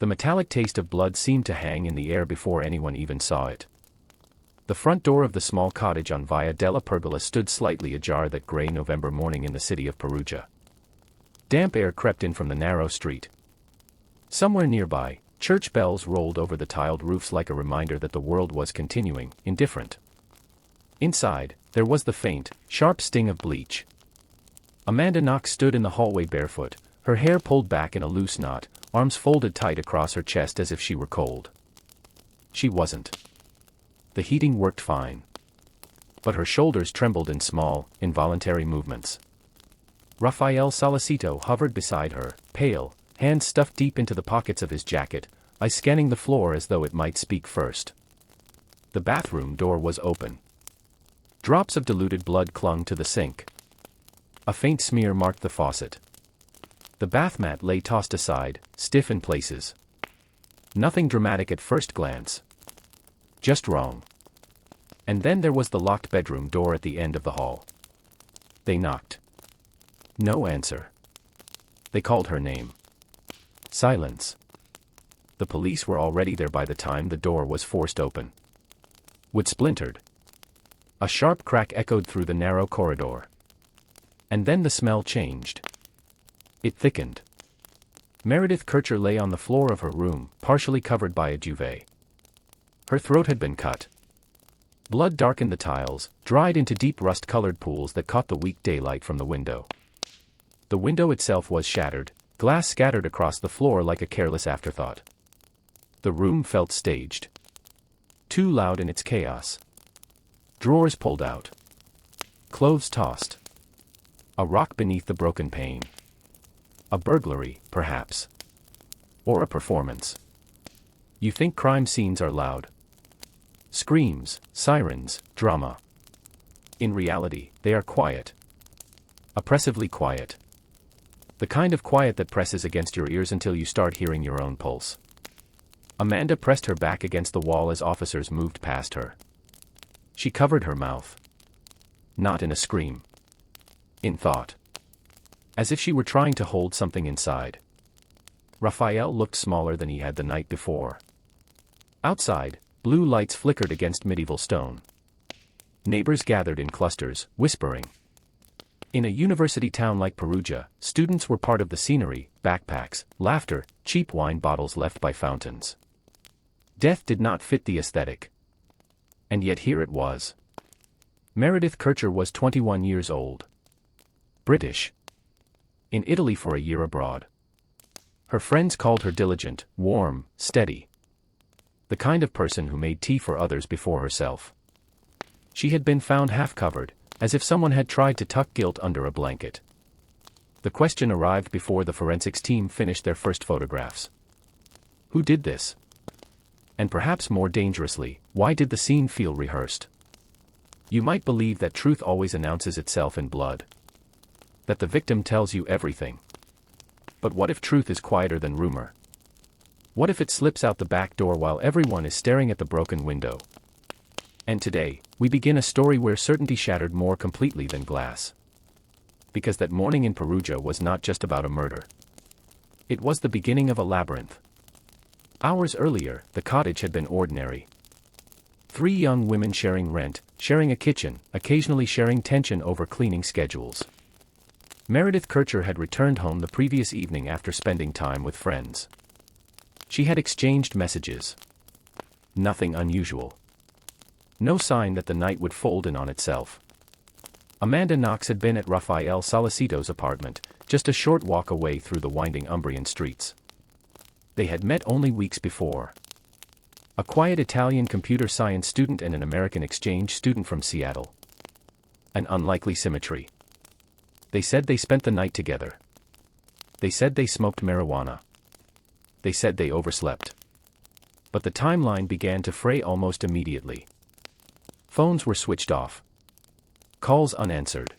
The metallic taste of blood seemed to hang in the air before anyone even saw it. The front door of the small cottage on Via della Pergola stood slightly ajar that gray November morning in the city of Perugia. Damp air crept in from the narrow street. Somewhere nearby, church bells rolled over the tiled roofs like a reminder that the world was continuing, indifferent. Inside, there was the faint, sharp sting of bleach. Amanda Knox stood in the hallway barefoot, her hair pulled back in a loose knot, arms folded tight across her chest as if she were cold. She wasn't. The heating worked fine. But her shoulders trembled in small, involuntary movements. Raffaele Sollecito hovered beside her, pale, hands stuffed deep into the pockets of his jacket, eyes scanning the floor as though it might speak first. The bathroom door was open. Drops of diluted blood clung to the sink. A faint smear marked the faucet. The bath mat lay tossed aside, stiff in places. Nothing dramatic at first glance. Just wrong. And then there was the locked bedroom door at the end of the hall. They knocked. No answer. They called her name. Silence. The police were already there by the time the door was forced open. Wood splintered. A sharp crack echoed through the narrow corridor. And then the smell changed. It thickened. Meredith Kercher lay on the floor of her room, partially covered by a duvet. Her throat had been cut. Blood darkened the tiles, dried into deep rust-colored pools that caught the weak daylight from the window. The window itself was shattered, glass scattered across the floor like a careless afterthought. The room felt staged. Too loud in its chaos. Drawers pulled out. Clothes tossed. A rock beneath the broken pane. A burglary, perhaps. Or a performance. You think crime scenes are loud. Screams, sirens, drama. In reality, they are quiet. Oppressively quiet. The kind of quiet that presses against your ears until you start hearing your own pulse. Amanda pressed her back against the wall as officers moved past her. She covered her mouth. Not in a scream. In thought. As if she were trying to hold something inside. Raffaele looked smaller than he had the night before. Outside, blue lights flickered against medieval stone. Neighbors gathered in clusters, whispering. In a university town like Perugia, students were part of the scenery, backpacks, laughter, cheap wine bottles left by fountains. Death did not fit the aesthetic. And yet here it was. Meredith Kercher was 21 years old. British. In Italy for a year abroad. Her friends called her diligent, warm, steady. The kind of person who made tea for others before herself. She had been found half-covered, as if someone had tried to tuck guilt under a blanket. The question arrived before the forensics team finished their first photographs. Who did this? And perhaps more dangerously, why did the scene feel rehearsed? You might believe that truth always announces itself in blood. That the victim tells you everything. But what if truth is quieter than rumor? What if it slips out the back door while everyone is staring at the broken window? And today, we begin a story where certainty shattered more completely than glass. Because that morning in Perugia was not just about a murder. It was the beginning of a labyrinth. Hours earlier, the cottage had been ordinary. 3 young women sharing rent, sharing a kitchen, occasionally sharing tension over cleaning schedules. Meredith Kercher had returned home the previous evening after spending time with friends. She had exchanged messages. Nothing unusual. No sign that the night would fold in on itself. Amanda Knox had been at Raffaele Sollecito's apartment, just a short walk away through the winding Umbrian streets. They had met only weeks before. A quiet Italian computer science student and an American exchange student from Seattle. An unlikely symmetry. They said they spent the night together. They said they smoked marijuana. They said they overslept. But the timeline began to fray almost immediately. Phones were switched off. Calls unanswered.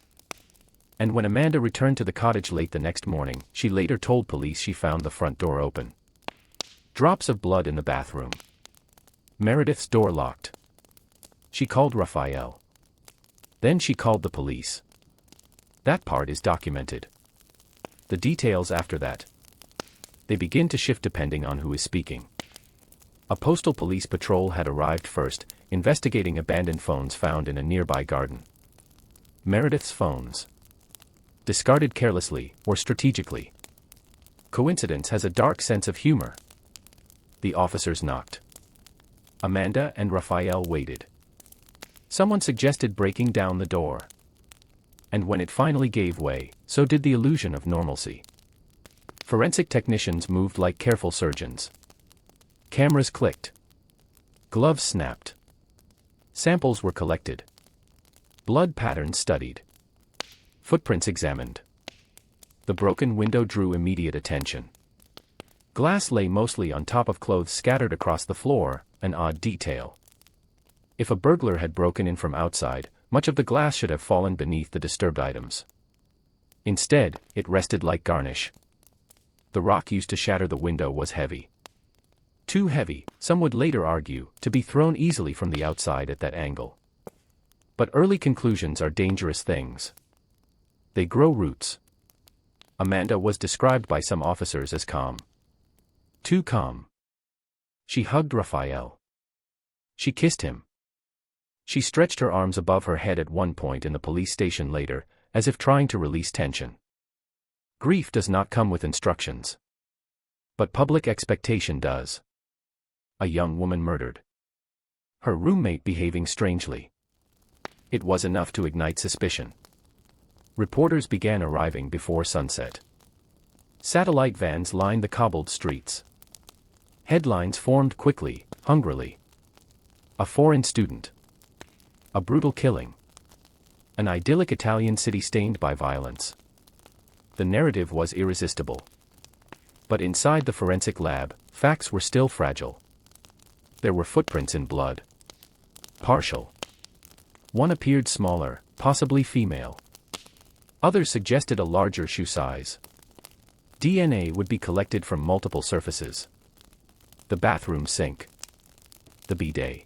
And when Amanda returned to the cottage late the next morning, she later told police she found the front door open. Drops of blood in the bathroom. Meredith's door locked. She called Raffaele. Then she called the police. That part is documented. The details after that. They begin to shift depending on who is speaking. A postal police patrol had arrived first, investigating abandoned phones found in a nearby garden. Meredith's phones. Discarded carelessly or strategically. Coincidence has a dark sense of humor. The officers knocked. Amanda and Raffaele waited. Someone suggested breaking down the door. And when it finally gave way, so did the illusion of normalcy. Forensic technicians moved like careful surgeons. Cameras clicked. Gloves snapped. Samples were collected. Blood patterns studied. Footprints examined. The broken window drew immediate attention. Glass lay mostly on top of clothes scattered across the floor, an odd detail. If a burglar had broken in from outside, much of the glass should have fallen beneath the disturbed items. Instead, it rested like garnish. The rock used to shatter the window was heavy. Too heavy, some would later argue, to be thrown easily from the outside at that angle. But early conclusions are dangerous things. They grow roots. Amanda was described by some officers as calm. Too calm. She hugged Raffaele. She kissed him. She stretched her arms above her head at one point in the police station later, as if trying to release tension. Grief does not come with instructions. But public expectation does. A young woman murdered. Her roommate behaving strangely. It was enough to ignite suspicion. Reporters began arriving before sunset. Satellite vans lined the cobbled streets. Headlines formed quickly, hungrily. A foreign student. A brutal killing. An idyllic Italian city stained by violence. The narrative was irresistible. But inside the forensic lab, facts were still fragile. There were footprints in blood. Partial. One appeared smaller, possibly female. Others suggested a larger shoe size. DNA would be collected from multiple surfaces. The bathroom sink. The bidet.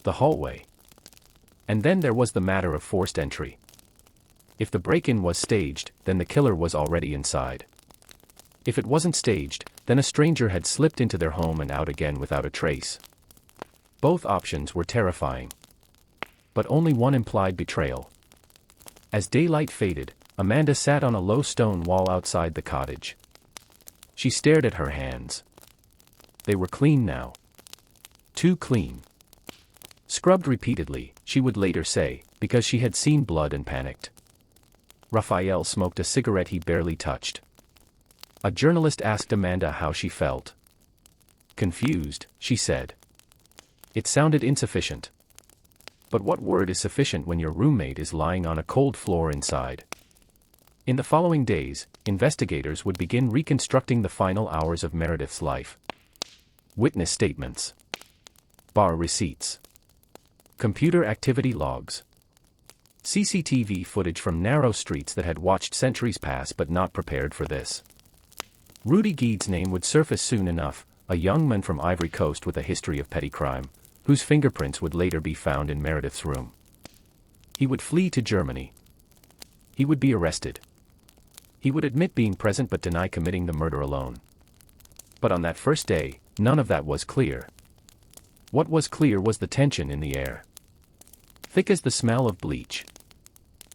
The hallway. And then there was the matter of forced entry. If the break-in was staged, then the killer was already inside. If it wasn't staged, then a stranger had slipped into their home and out again without a trace. Both options were terrifying. But only one implied betrayal. As daylight faded, Amanda sat on a low stone wall outside the cottage. She stared at her hands. They were clean now. Too clean. Scrubbed repeatedly, she would later say, because she had seen blood and panicked. Raffaele smoked a cigarette he barely touched. A journalist asked Amanda how she felt. Confused, she said. It sounded insufficient. But what word is sufficient when your roommate is lying on a cold floor inside? In the following days, investigators would begin reconstructing the final hours of Meredith's life. Witness statements. Bar receipts. Computer activity logs. CCTV footage from narrow streets that had watched centuries pass but not prepared for this. Rudy Guede's name would surface soon enough, a young man from Ivory Coast with a history of petty crime, whose fingerprints would later be found in Meredith's room. He would flee to Germany. He would be arrested. He would admit being present but deny committing the murder alone. But on that first day, none of that was clear. What was clear was the tension in the air. Thick as the smell of bleach.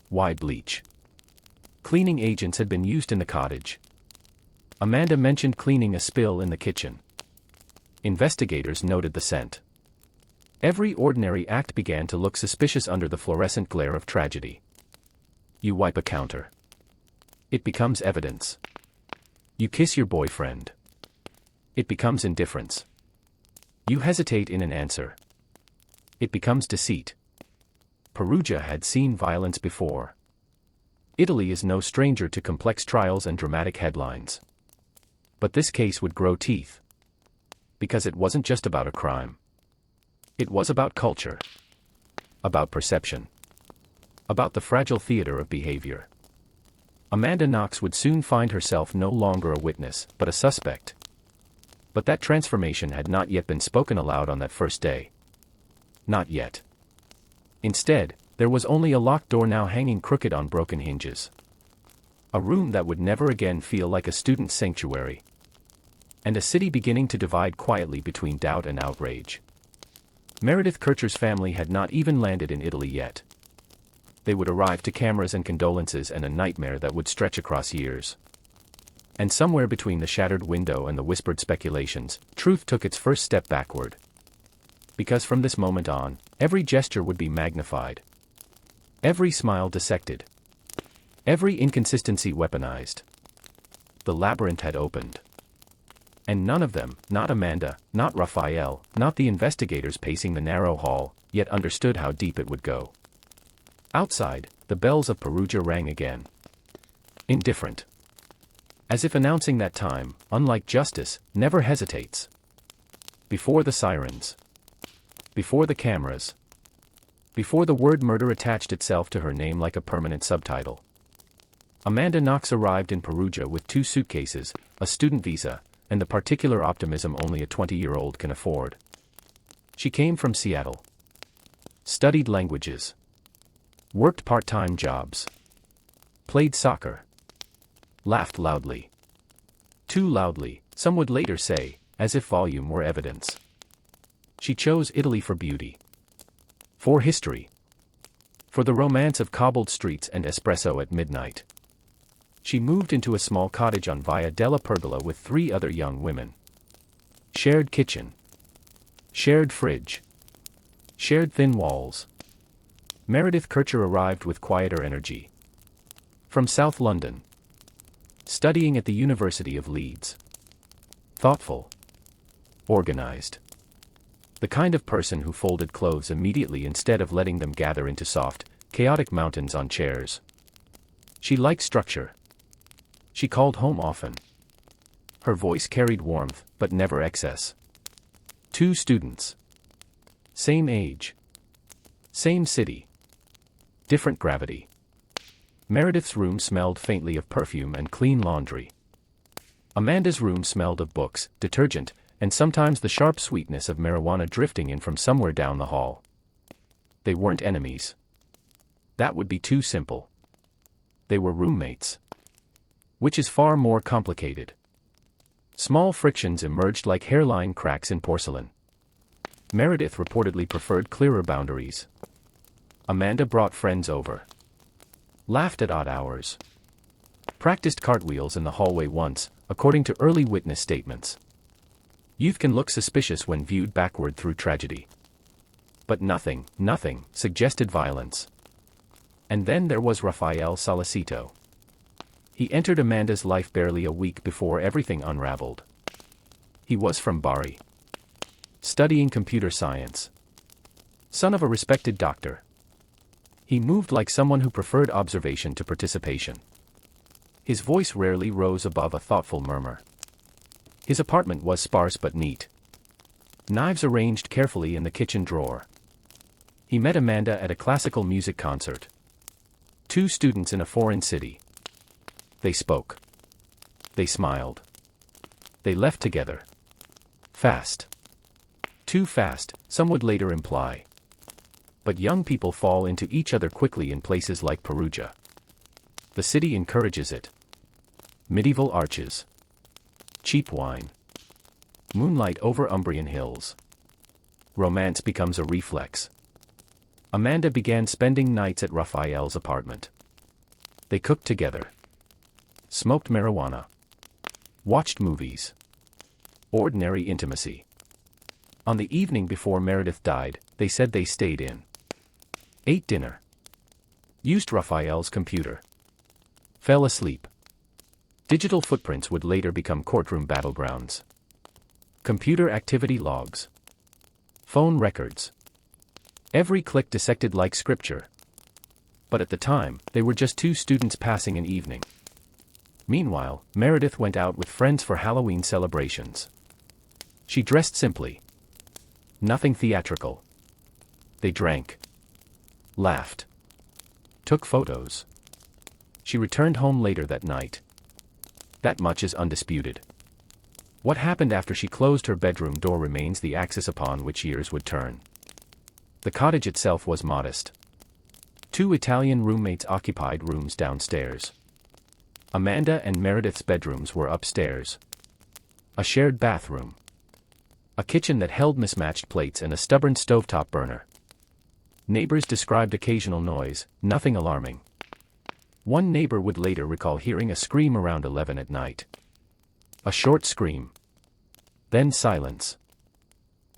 Why bleach? Cleaning agents had been used in the cottage. Amanda mentioned cleaning a spill in the kitchen. Investigators noted the scent. Every ordinary act began to look suspicious under the fluorescent glare of tragedy. You wipe a counter. It becomes evidence. You kiss your boyfriend. It becomes indifference. You hesitate in an answer. It becomes deceit. Perugia had seen violence before. Italy is no stranger to complex trials and dramatic headlines. But this case would grow teeth. Because it wasn't just about a crime. It was about culture. About perception. About the fragile theater of behavior. Amanda Knox would soon find herself no longer a witness, but a suspect. But that transformation had not yet been spoken aloud on that first day. Not yet. Instead, there was only a locked door now hanging crooked on broken hinges. A room that would never again feel like a student's sanctuary. and a city beginning to divide quietly between doubt and outrage. Meredith Kercher's family had not even landed in Italy yet. They would arrive to cameras and condolences and a nightmare that would stretch across years. And somewhere between the shattered window and the whispered speculations, truth took its first step backward. Because from this moment on, every gesture would be magnified. Every smile dissected. Every inconsistency weaponized. The labyrinth had opened. And none of them, not Amanda, not Raffaele, not the investigators pacing the narrow hall, yet understood how deep it would go. Outside, the bells of Perugia rang again. Indifferent. As if announcing that time, unlike justice, never hesitates. Before the sirens. Before the cameras. Before the word murder attached itself to her name like a permanent subtitle. Amanda Knox arrived in Perugia with 2 suitcases, a student visa, and the particular optimism only a 20-year-old can afford. She came from Seattle. Studied languages. Worked part-time jobs. Played soccer. Laughed loudly. Too loudly, some would later say, as if volume were evidence. She chose Italy for beauty. For history. For the romance of cobbled streets and espresso at midnight. She moved into a small cottage on Via della Pergola with 3 other young women. Shared kitchen. Shared fridge. Shared thin walls. Meredith Kercher arrived with quieter energy. From South London. Studying at the University of Leeds. Thoughtful. Organized. The kind of person who folded clothes immediately instead of letting them gather into soft, chaotic mountains on chairs. She liked structure. She called home often. Her voice carried warmth, but never excess. 2 students. Same age. Same city. Different gravity. Meredith's room smelled faintly of perfume and clean laundry. Amanda's room smelled of books, detergent, and sometimes the sharp sweetness of marijuana drifting in from somewhere down the hall. They weren't enemies. That would be too simple. They were roommates. Which is far more complicated. Small frictions emerged like hairline cracks in porcelain. Meredith reportedly preferred clearer boundaries. Amanda brought friends over. Laughed at odd hours. Practiced cartwheels in the hallway once, according to early witness statements. Youth can look suspicious when viewed backward through tragedy. But nothing suggested violence. And then there was Raffaele Sollecito. He entered Amanda's life barely a week before everything unraveled. He was from Bari. Studying computer science. Son of a respected doctor. He moved like someone who preferred observation to participation. His voice rarely rose above a thoughtful murmur. His apartment was sparse but neat. Knives arranged carefully in the kitchen drawer. He met Amanda at a classical music concert. 2 students in a foreign city. They spoke. They smiled. They left together. Fast. Too fast, some would later imply. But young people fall into each other quickly in places like Perugia. The city encourages it. Medieval arches. Cheap wine. Moonlight over Umbrian hills. Romance becomes a reflex. Amanda began spending nights at Raffaele's apartment. They cooked together. Smoked marijuana. Watched movies. Ordinary intimacy. On the evening before Meredith died, they said they stayed in. Ate dinner. Used Raffaele's computer. Fell asleep. Digital footprints would later become courtroom battlegrounds. Computer activity logs. Phone records. Every click dissected like scripture. But at the time, they were just 2 students passing an evening. Meanwhile, Meredith went out with friends for Halloween celebrations. She dressed simply. Nothing theatrical. They drank. Laughed. Took photos. She returned home later that night. That much is undisputed. What happened after she closed her bedroom door remains the axis upon which years would turn. The cottage itself was modest. 2 Italian roommates occupied rooms downstairs. Amanda and Meredith's bedrooms were upstairs. A shared bathroom. A kitchen that held mismatched plates and a stubborn stovetop burner. Neighbors described occasional noise, nothing alarming. One neighbor would later recall hearing a scream around 11 at night. A short scream. Then silence.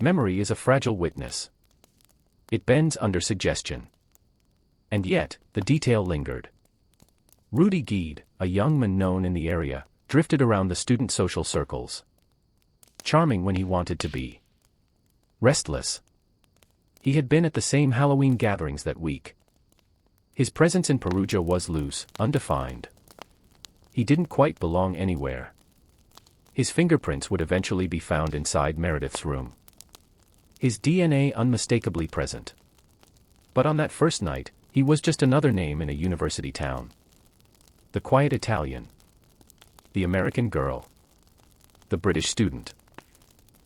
Memory is a fragile witness. It bends under suggestion. And yet, the detail lingered. Rudy Guede, a young man known in the area, drifted around the student social circles. Charming when he wanted to be. Restless. He had been at the same Halloween gatherings that week. His presence in Perugia was loose, undefined. He didn't quite belong anywhere. His fingerprints would eventually be found inside Meredith's room. His DNA unmistakably present. But on that first night, he was just another name in a university town. The quiet Italian. The American girl. The British student.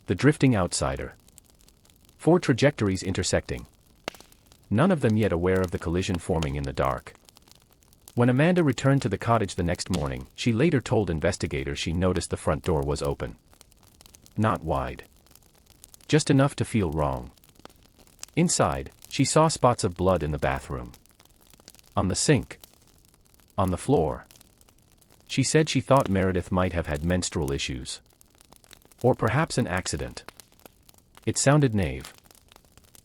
The drifting outsider. 4 trajectories intersecting. None of them yet aware of the collision forming in the dark. When Amanda returned to the cottage the next morning, she later told investigators she noticed the front door was open. Not wide. Just enough to feel wrong. Inside, she saw spots of blood in the bathroom. On the sink. On the floor. She said she thought Meredith might have had menstrual issues. Or perhaps an accident. It sounded naive.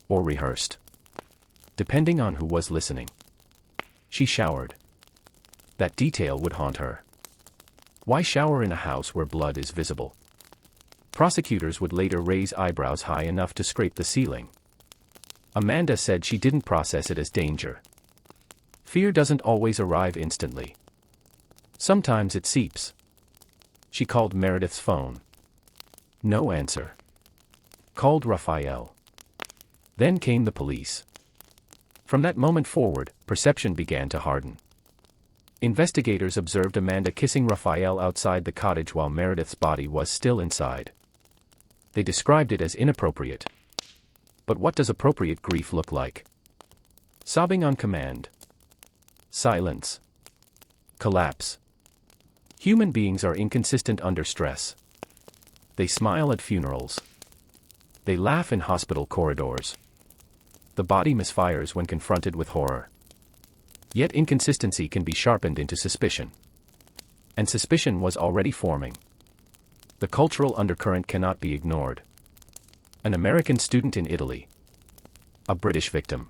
Or rehearsed. Depending on who was listening. She showered. That detail would haunt her. Why shower in a house where blood is visible? Prosecutors would later raise eyebrows high enough to scrape the ceiling. Amanda said she didn't process it as danger. Fear doesn't always arrive instantly. Sometimes it seeps. She called Meredith's phone. No answer. Called Raffaele. Then came the police. From that moment forward, perception began to harden. Investigators observed Amanda kissing Raffaele outside the cottage while Meredith's body was still inside. They described it as inappropriate. But what does appropriate grief look like? Sobbing on command. Silence. Collapse. Human beings are inconsistent under stress. They smile at funerals. They laugh in hospital corridors. The body misfires when confronted with horror. Yet inconsistency can be sharpened into suspicion. And suspicion was already forming. The cultural undercurrent cannot be ignored. An American student in Italy. A British victim.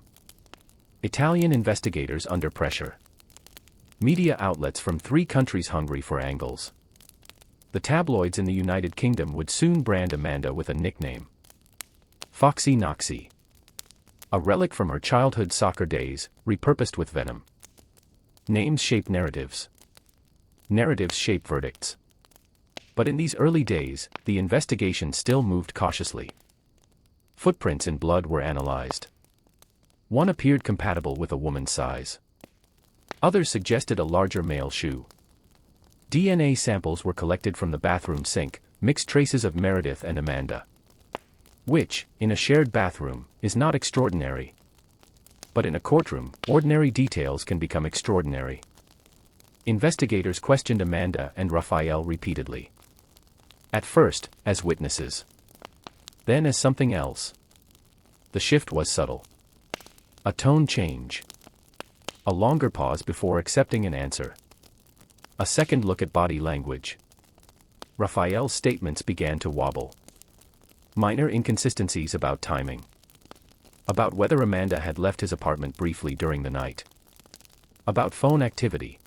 Italian investigators under pressure. Media outlets from 3 countries hungry for angles. The tabloids in the United Kingdom would soon brand Amanda with a nickname. Foxy Knoxy. A relic from her childhood soccer days, repurposed with venom. Names shape narratives. Narratives shape verdicts. But in these early days, the investigation still moved cautiously. Footprints in blood were analyzed. One appeared compatible with a woman's size. Others suggested a larger male shoe. DNA samples were collected from the bathroom sink, mixed traces of Meredith and Amanda. Which, in a shared bathroom, is not extraordinary. But in a courtroom, ordinary details can become extraordinary. Investigators questioned Amanda and Raffaele repeatedly. At first, as witnesses. Then as something else. The shift was subtle. A tone change. A longer pause before accepting an answer. A second look at body language. Raffaele's statements began to wobble. Minor inconsistencies about timing. About whether Amanda had left his apartment briefly during the night. About phone activity.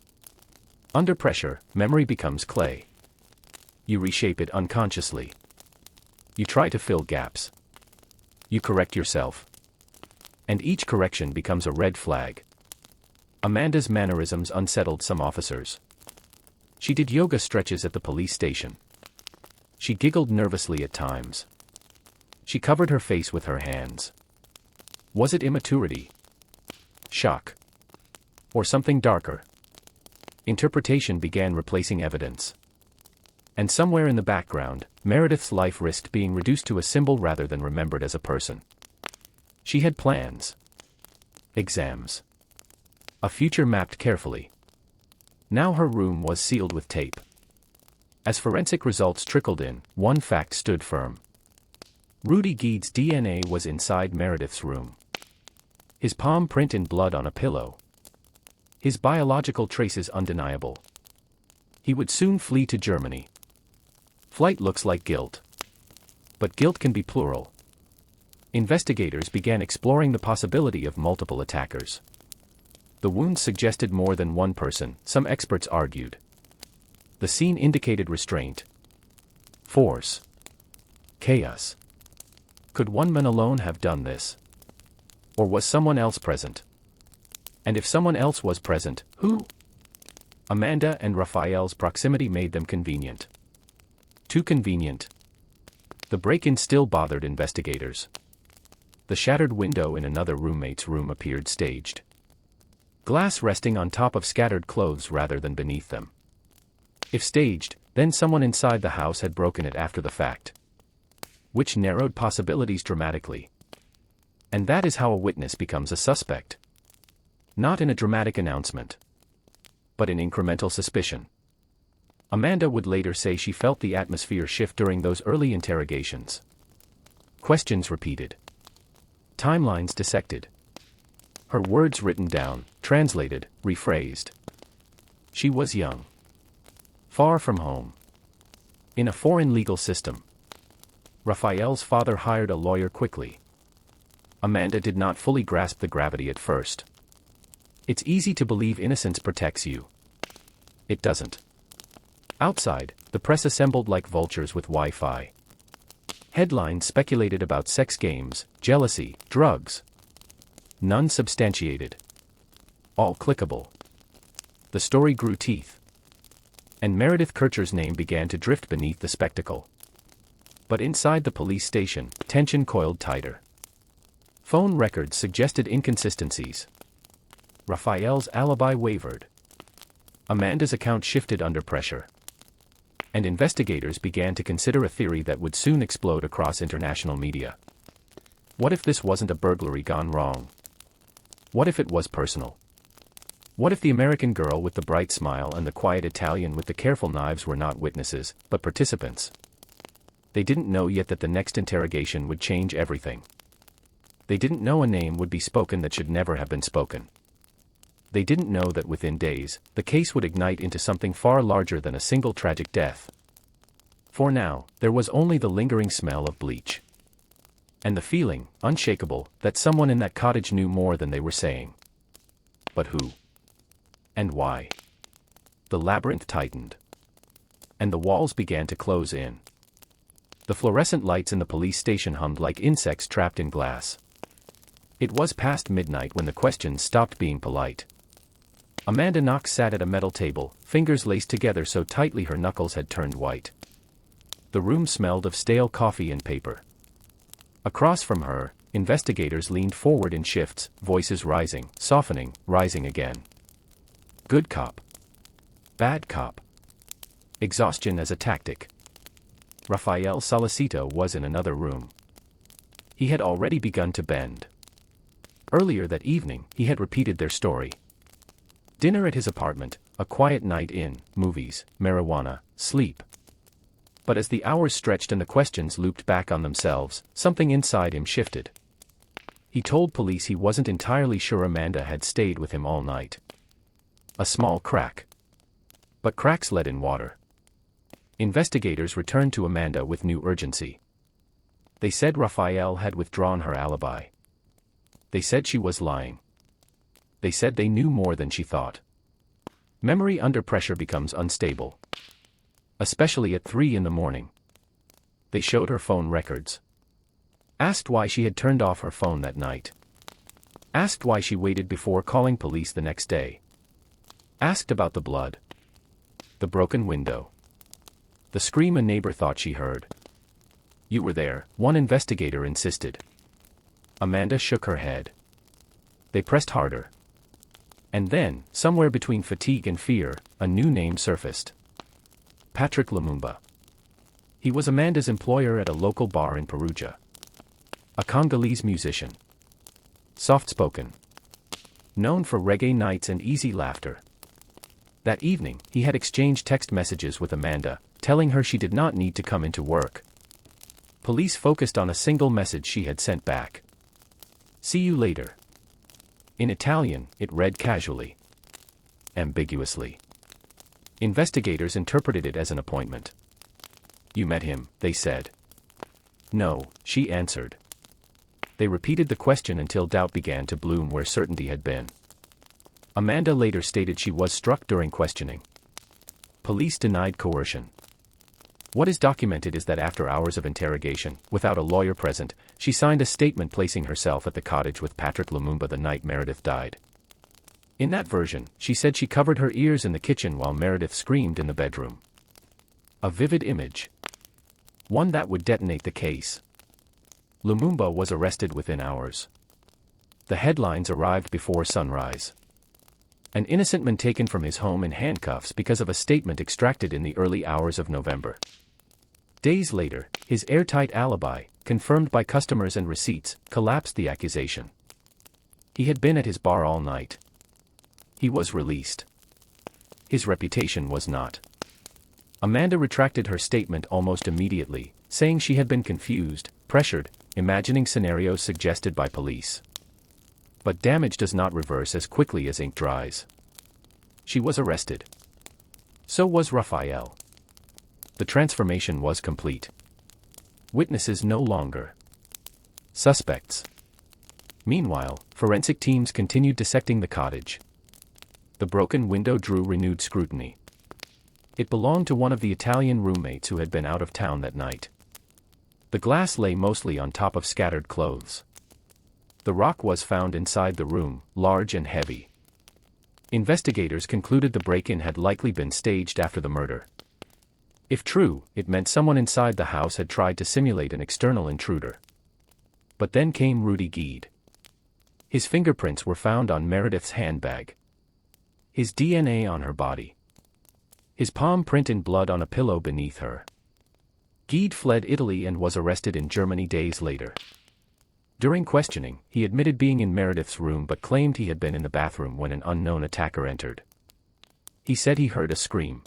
Under pressure, memory becomes clay. You reshape it unconsciously. You try to fill gaps. You correct yourself. And each correction becomes a red flag. Amanda's mannerisms unsettled some officers. She did yoga stretches at the police station. She giggled nervously at times. She covered her face with her hands. Was it immaturity? Shock? Or something darker? Interpretation began replacing evidence. And somewhere in the background, Meredith's life risked being reduced to a symbol rather than remembered as a person. She had plans. Exams. A future mapped carefully. Now her room was sealed with tape. As forensic results trickled in, one fact stood firm. Rudy Guede's DNA was inside Meredith's room. His palm print in blood on a pillow. His biological traces undeniable. He would soon flee to Germany. Flight looks like guilt. But guilt can be plural. Investigators began exploring the possibility of multiple attackers. The wounds suggested more than one person, some experts argued. The scene indicated restraint. Force. Chaos. Could one man alone have done this? Or was someone else present? And if someone else was present, who? Amanda and Raffaele's proximity made them convenient. Too convenient. The break-in still bothered investigators. The shattered window in another roommate's room appeared staged. Glass resting on top of scattered clothes rather than beneath them. If staged, then someone inside the house had broken it after the fact. Which narrowed possibilities dramatically. And that is how a witness becomes a suspect. Not in a dramatic announcement, but in incremental suspicion. Amanda would later say she felt the atmosphere shift during those early interrogations. Questions repeated. Timelines dissected. Her words written down, translated, rephrased. She was young. Far from home. In a foreign legal system. Raffaele's father hired a lawyer quickly. Amanda did not fully grasp the gravity at first. It's easy to believe innocence protects you. It doesn't. Outside, the press assembled like vultures with Wi-Fi. Headlines speculated about sex games, jealousy, drugs. None substantiated. All clickable. The story grew teeth. And Meredith Kercher's name began to drift beneath the spectacle. But inside the police station, tension coiled tighter. Phone records suggested inconsistencies. Raffaele's alibi wavered. Amanda's account shifted under pressure. And investigators began to consider a theory that would soon explode across international media. What if this wasn't a burglary gone wrong? What if it was personal? What if the American girl with the bright smile and the quiet Italian with the careful knives were not witnesses, but participants? They didn't know yet that the next interrogation would change everything. They didn't know a name would be spoken that should never have been spoken. They didn't know that within days, the case would ignite into something far larger than a single tragic death. For now, there was only the lingering smell of bleach. And the feeling, unshakable, that someone in that cottage knew more than they were saying. But who? And why? The labyrinth tightened. And the walls began to close in. The fluorescent lights in the police station hummed like insects trapped in glass. It was past midnight when the questions stopped being polite. Amanda Knox sat at a metal table, fingers laced together so tightly her knuckles had turned white. The room smelled of stale coffee and paper. Across from her, investigators leaned forward in shifts, voices rising, softening, rising again. Good cop. Bad cop. Exhaustion as a tactic. Raffaele Sollecito was in another room. He had already begun to bend. Earlier that evening, he had repeated their story. Dinner at his apartment, a quiet night in, movies, marijuana, sleep. But as the hours stretched and the questions looped back on themselves, something inside him shifted. He told police he wasn't entirely sure Amanda had stayed with him all night. A small crack. But cracks let in water. Investigators returned to Amanda with new urgency. They said Raffaele had withdrawn her alibi. They said she was lying. They said they knew more than she thought. Memory under pressure becomes unstable. Especially at 3 in the morning. They showed her phone records. Asked why she had turned off her phone that night. Asked why she waited before calling police the next day. Asked about the blood. The broken window. The scream a neighbor thought she heard. You were there, one investigator insisted. Amanda shook her head. They pressed harder. And then, somewhere between fatigue and fear, a new name surfaced. Patrick Lumumba. He was Amanda's employer at a local bar in Perugia. A Congolese musician. Soft-spoken. Known for reggae nights and easy laughter. That evening, he had exchanged text messages with Amanda, telling her she did not need to come into work. Police focused on a single message she had sent back. "See you later." In Italian, it read casually, ambiguously. Investigators interpreted it as an appointment. "You met him," they said. "No," she answered. They repeated the question until doubt began to bloom where certainty had been. Amanda later stated she was struck during questioning. Police denied coercion. What is documented is that after hours of interrogation, without a lawyer present, she signed a statement placing herself at the cottage with Patrick Lumumba the night Meredith died. In that version, she said she covered her ears in the kitchen while Meredith screamed in the bedroom. A vivid image. One that would detonate the case. Lumumba was arrested within hours. The headlines arrived before sunrise. An innocent man taken from his home in handcuffs because of a statement extracted in the early hours of November. Days later, his airtight alibi, confirmed by customers and receipts, collapsed the accusation. He had been at his bar all night. He was released. His reputation was not. Amanda retracted her statement almost immediately, saying she had been confused, pressured, imagining scenarios suggested by police. But damage does not reverse as quickly as ink dries. She was arrested. So was Raffaele. The transformation was complete. Witnesses no longer. Suspects. Meanwhile, forensic teams continued dissecting the cottage. The broken window drew renewed scrutiny. It belonged to one of the Italian roommates who had been out of town that night. The glass lay mostly on top of scattered clothes. The rock was found inside the room, large and heavy. Investigators concluded the break-in had likely been staged after the murder. If true, it meant someone inside the house had tried to simulate an external intruder. But then came Rudy Guede. His fingerprints were found on Meredith's handbag. His DNA on her body. His palm print in blood on a pillow beneath her. Guede fled Italy and was arrested in Germany days later. During questioning, he admitted being in Meredith's room but claimed he had been in the bathroom when an unknown attacker entered. He said he heard a scream.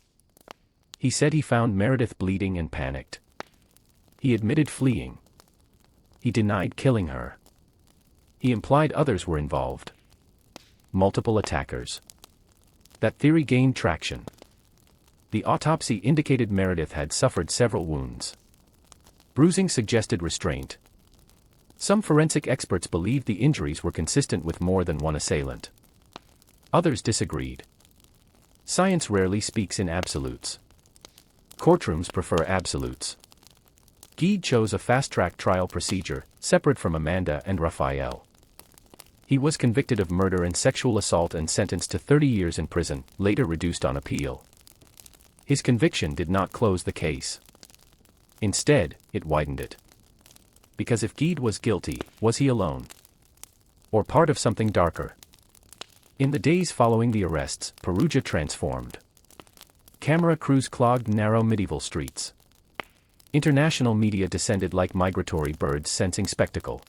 He said he found Meredith bleeding and panicked. He admitted fleeing. He denied killing her. He implied others were involved. Multiple attackers. That theory gained traction. The autopsy indicated Meredith had suffered several wounds. Bruising suggested restraint. Some forensic experts believed the injuries were consistent with more than one assailant. Others disagreed. Science rarely speaks in absolutes. Courtrooms prefer absolutes. Guede chose a fast-track trial procedure, separate from Amanda and Raffaele. He was convicted of murder and sexual assault and sentenced to 30 years in prison, later reduced on appeal. His conviction did not close the case. Instead, it widened it. Because if Guede was guilty, was he alone? Or part of something darker? In the days following the arrests, Perugia transformed. Camera crews clogged narrow medieval streets. International media descended like migratory birds sensing spectacle.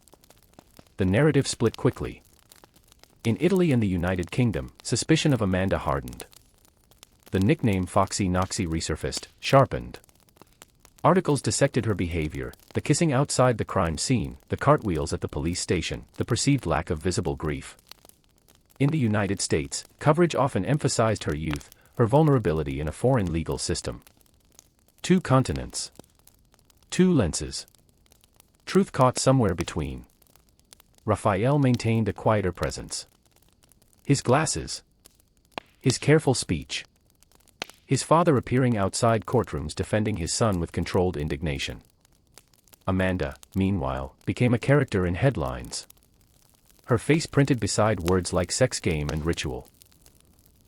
The narrative split quickly. In Italy and the United Kingdom, suspicion of Amanda hardened. The nickname Foxy Knoxy resurfaced, sharpened. Articles dissected her behavior, the kissing outside the crime scene, the cartwheels at the police station, the perceived lack of visible grief. In the United States, coverage often emphasized her youth, her vulnerability in a foreign legal system. Two continents. Two lenses. Truth caught somewhere between. Raffaele maintained a quieter presence. His glasses. His careful speech. His father appearing outside courtrooms defending his son with controlled indignation. Amanda, meanwhile, became a character in headlines. Her face printed beside words like sex game and ritual.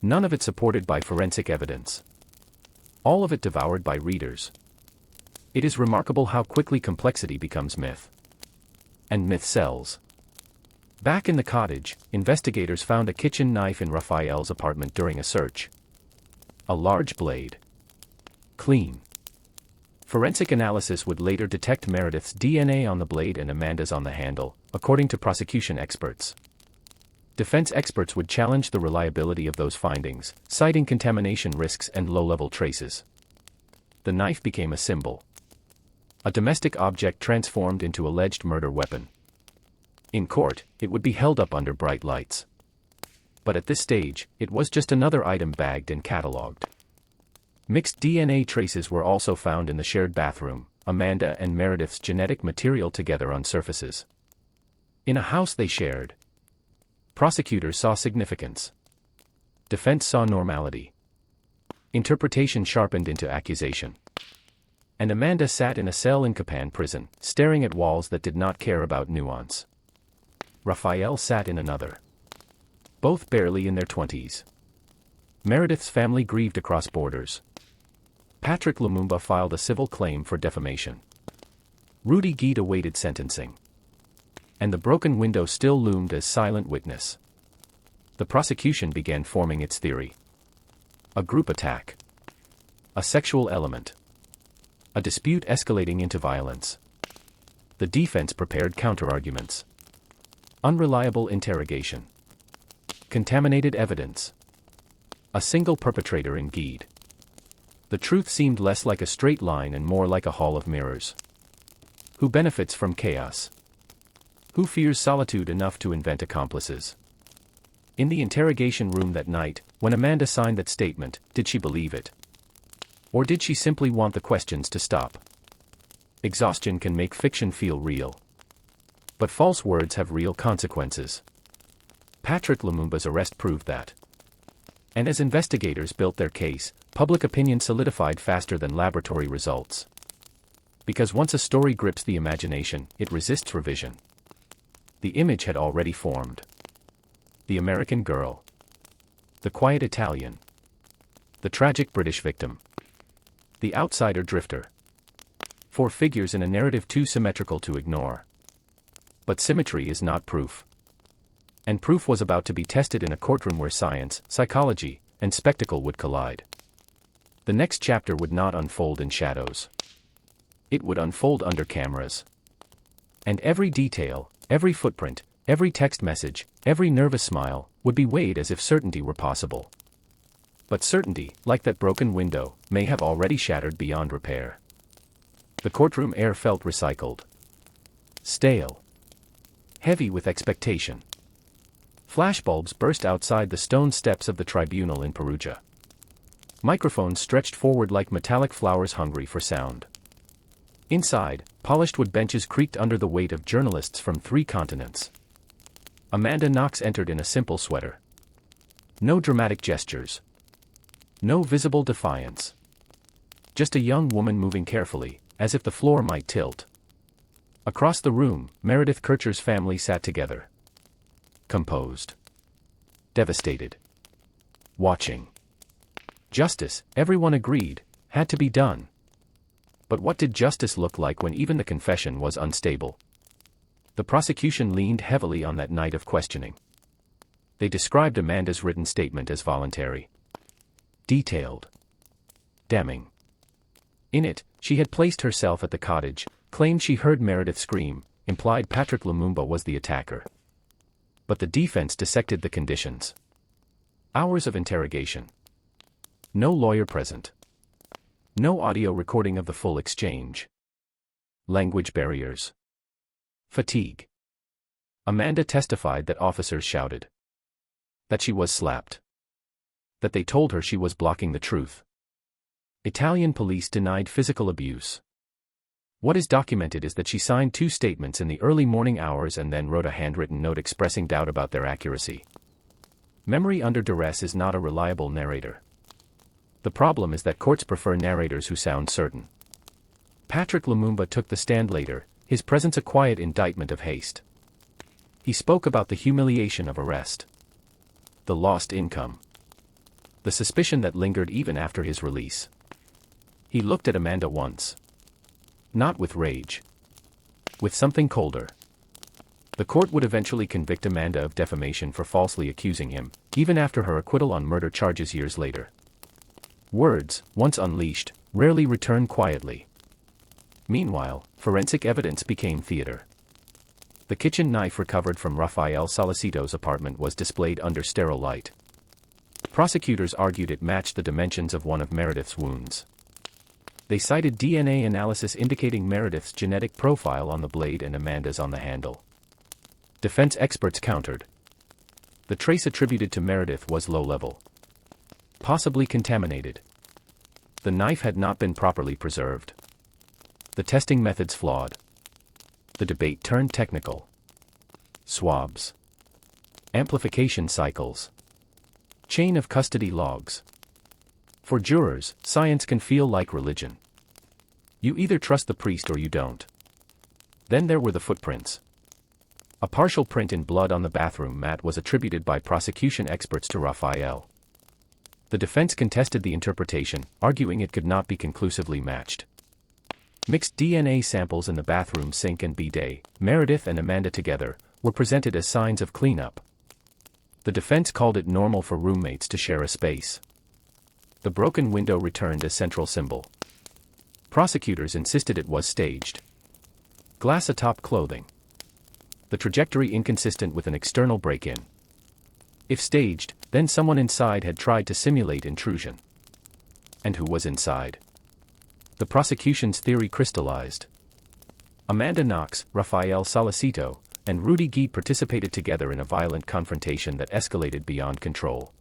None of it supported by forensic evidence. All of it devoured by readers. It is remarkable how quickly complexity becomes myth. And myth sells. Back in the cottage, investigators found a kitchen knife in Raffaele's apartment during a search. A large blade. Clean. Forensic analysis would later detect Meredith's DNA on the blade and Amanda's on the handle, according to prosecution experts. Defense experts would challenge the reliability of those findings, citing contamination risks and low-level traces. The knife became a symbol. A domestic object transformed into alleged murder weapon. In court, it would be held up under bright lights. But at this stage, it was just another item bagged and catalogued. Mixed DNA traces were also found in the shared bathroom, Amanda and Meredith's genetic material together on surfaces. In a house they shared. Prosecutors saw significance. Defense saw normality. Interpretation sharpened into accusation. And Amanda sat in a cell in Capan prison, staring at walls that did not care about nuance. Raffaele sat in another. Both barely in their 20s. Meredith's family grieved across borders. Patrick Lumumba filed a civil claim for defamation. Rudy Guede awaited sentencing. And the broken window still loomed as silent witness. The prosecution began forming its theory. A group attack. A sexual element. A dispute escalating into violence. The defense prepared counterarguments. Unreliable interrogation. Contaminated evidence. A single perpetrator in Guede. The truth seemed less like a straight line and more like a hall of mirrors. Who benefits from chaos? Who fears solitude enough to invent accomplices? In the interrogation room that night, when Amanda signed that statement, did she believe it? Or did she simply want the questions to stop? Exhaustion can make fiction feel real. But false words have real consequences. Patrick Lumumba's arrest proved that. And as investigators built their case, public opinion solidified faster than laboratory results. Because once a story grips the imagination, it resists revision. The image had already formed. The American girl. The quiet Italian. The tragic British victim. The outsider drifter. 4 figures in a narrative too symmetrical to ignore. But symmetry is not proof. And proof was about to be tested in a courtroom where science, psychology, and spectacle would collide. The next chapter would not unfold in shadows. It would unfold under cameras. And every detail, every footprint, every text message, every nervous smile, would be weighed as if certainty were possible. But certainty, like that broken window, may have already shattered beyond repair. The courtroom air felt recycled. Stale. Heavy with expectation. Flashbulbs burst outside the stone steps of the tribunal in Perugia. Microphones stretched forward like metallic flowers hungry for sound. Inside, polished wood benches creaked under the weight of journalists from 3 continents. Amanda Knox entered in a simple sweater. No dramatic gestures. No visible defiance. Just a young woman moving carefully, as if the floor might tilt. Across the room, Meredith Kercher's family sat together. Composed. Devastated. Watching. Justice, everyone agreed, had to be done. But what did justice look like when even the confession was unstable? The prosecution leaned heavily on that night of questioning. They described Amanda's written statement as voluntary. Detailed. Damning. In it, she had placed herself at the cottage, claimed she heard Meredith scream, implied Patrick Lumumba was the attacker. But the defense dissected the conditions. Hours of interrogation. No lawyer present. No audio recording of the full exchange. Language barriers. Fatigue. Amanda testified that officers shouted. That she was slapped. That they told her she was blocking the truth. Italian police denied physical abuse. What is documented is that she signed 2 statements in the early morning hours and then wrote a handwritten note expressing doubt about their accuracy. Memory under duress is not a reliable narrator. The problem is that courts prefer narrators who sound certain. Patrick Lumumba took the stand later, his presence a quiet indictment of haste. He spoke about the humiliation of arrest. The lost income. The suspicion that lingered even after his release. He looked at Amanda once. Not with rage. With something colder. The court would eventually convict Amanda of defamation for falsely accusing him, even after her acquittal on murder charges years later. Words, once unleashed, rarely return quietly. Meanwhile, forensic evidence became theater. The kitchen knife recovered from Raffaele Sollecito's apartment was displayed under sterile light. Prosecutors argued it matched the dimensions of one of Meredith's wounds. They cited DNA analysis indicating Meredith's genetic profile on the blade and Amanda's on the handle. Defense experts countered. The trace attributed to Meredith was low-level, possibly contaminated. The knife had not been properly preserved. The testing methods flawed. The debate turned technical. Swabs. Amplification cycles. Chain of custody logs. For jurors, science can feel like religion. You either trust the priest or you don't. Then there were the footprints. A partial print in blood on the bathroom mat was attributed by prosecution experts to Raffaele. The defense contested the interpretation, arguing it could not be conclusively matched. Mixed DNA samples in the bathroom sink and bidet, Meredith and Amanda together, were presented as signs of cleanup. The defense called it normal for roommates to share a space. The broken window returned as central symbol. Prosecutors insisted it was staged. Glass atop clothing. The trajectory inconsistent with an external break-in. If staged, then someone inside had tried to simulate intrusion. And who was inside? The prosecution's theory crystallized. Amanda Knox, Raffaele Sollecito, and Rudy Guede participated together in a violent confrontation that escalated beyond control.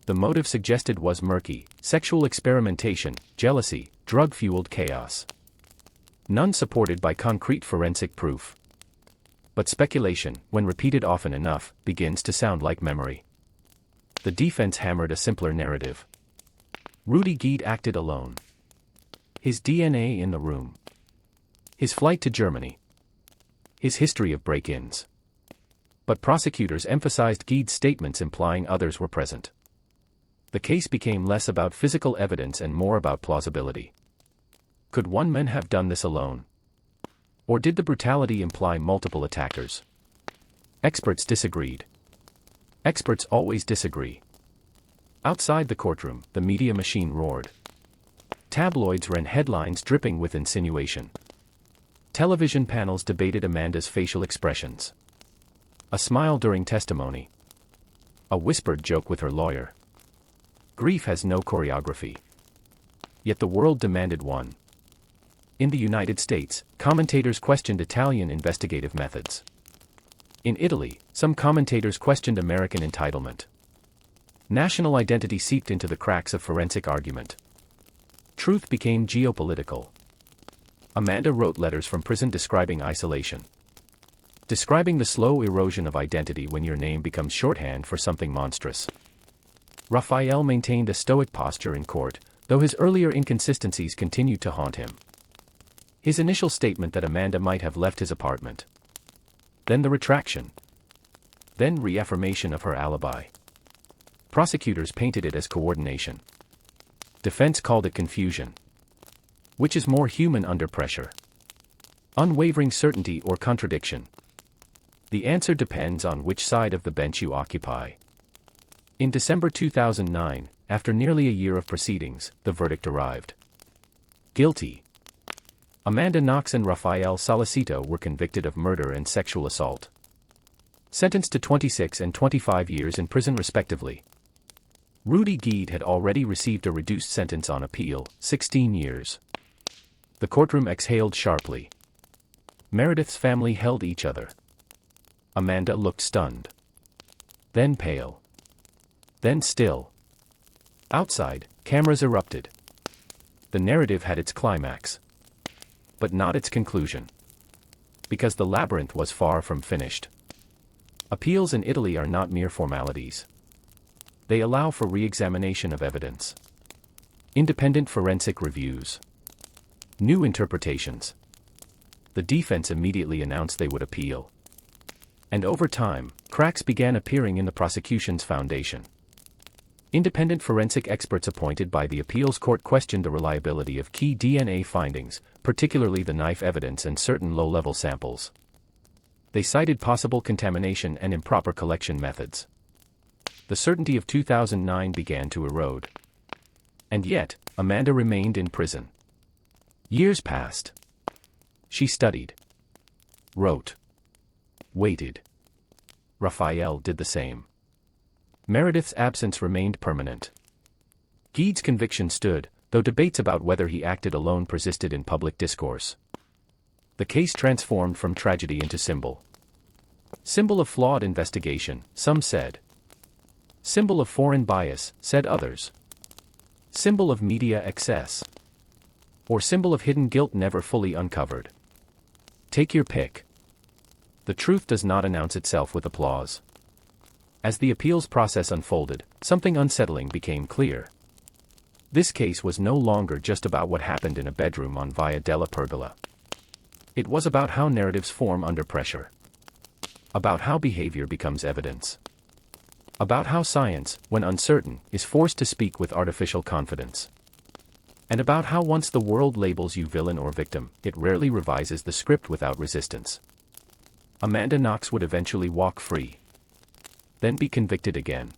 The motive suggested was murky: sexual experimentation, jealousy, drug-fueled chaos. None supported by concrete forensic proof. But speculation, when repeated often enough, begins to sound like memory. The defense hammered a simpler narrative. Rudy Guede acted alone. His DNA in the room. His flight to Germany. His history of break-ins. But prosecutors emphasized Guede's statements implying others were present. The case became less about physical evidence and more about plausibility. Could one man have done this alone? Or did the brutality imply multiple attackers? Experts disagreed. Experts always disagree. Outside the courtroom, the media machine roared. Tabloids ran headlines dripping with insinuation. Television panels debated Amanda's facial expressions. A smile during testimony. A whispered joke with her lawyer. Grief has no choreography. Yet the world demanded one. In the United States, commentators questioned Italian investigative methods. In Italy, some commentators questioned American entitlement. National identity seeped into the cracks of forensic argument. Truth became geopolitical. Amanda wrote letters from prison describing isolation. Describing the slow erosion of identity when your name becomes shorthand for something monstrous. Raffaele maintained a stoic posture in court, though his earlier inconsistencies continued to haunt him. His initial statement that Amanda might have left his apartment. Then the retraction. Then reaffirmation of her alibi. Prosecutors painted it as coordination. Defense called it confusion. Which is more human under pressure? Unwavering certainty or contradiction? The answer depends on which side of the bench you occupy. In December 2009, after nearly a year of proceedings, the verdict arrived. Guilty. Amanda Knox and Raffaele Sollecito were convicted of murder and sexual assault. Sentenced to 26 and 25 years in prison respectively. Rudy Guede had already received a reduced sentence on appeal, 16 years. The courtroom exhaled sharply. Meredith's family held each other. Amanda looked stunned. Then pale. Then still. Outside, cameras erupted. The narrative had its climax. But not its conclusion. Because the labyrinth was far from finished. Appeals in Italy are not mere formalities. They allow for re-examination of evidence. Independent forensic reviews. New interpretations. The defense immediately announced they would appeal. And over time, cracks began appearing in the prosecution's foundation. Independent forensic experts appointed by the appeals court questioned the reliability of key DNA findings, particularly the knife evidence and certain low-level samples. They cited possible contamination and improper collection methods. The certainty of 2009 began to erode. And yet, Amanda remained in prison. Years passed. She studied. Wrote. Waited. Raffaele did the same. Meredith's absence remained permanent. Guede's conviction stood, though debates about whether he acted alone persisted in public discourse. The case transformed from tragedy into symbol. Symbol of flawed investigation, some said. Symbol of foreign bias, said others. Symbol of media excess. Or symbol of hidden guilt never fully uncovered. Take your pick. The truth does not announce itself with applause. As the appeals process unfolded, something unsettling became clear. This case was no longer just about what happened in a bedroom on Via della Pergola. It was about how narratives form under pressure. About how behavior becomes evidence. About how science, when uncertain, is forced to speak with artificial confidence. And about how once the world labels you villain or victim, it rarely revises the script without resistance. Amanda Knox would eventually walk free. Then be convicted again.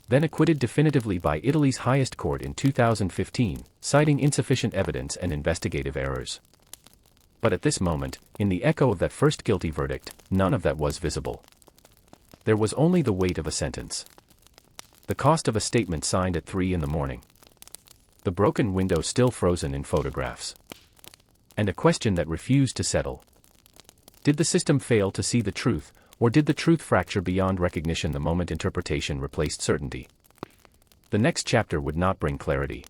Then acquitted definitively by Italy's highest court in 2015, citing insufficient evidence and investigative errors. But at this moment, in the echo of that first guilty verdict, none of that was visible. There was only the weight of a sentence. The cost of a statement signed at 3 a.m. The broken window still frozen in photographs. And a question that refused to settle. Did the system fail to see the truth, or did the truth fracture beyond recognition the moment interpretation replaced certainty? The next chapter would not bring clarity.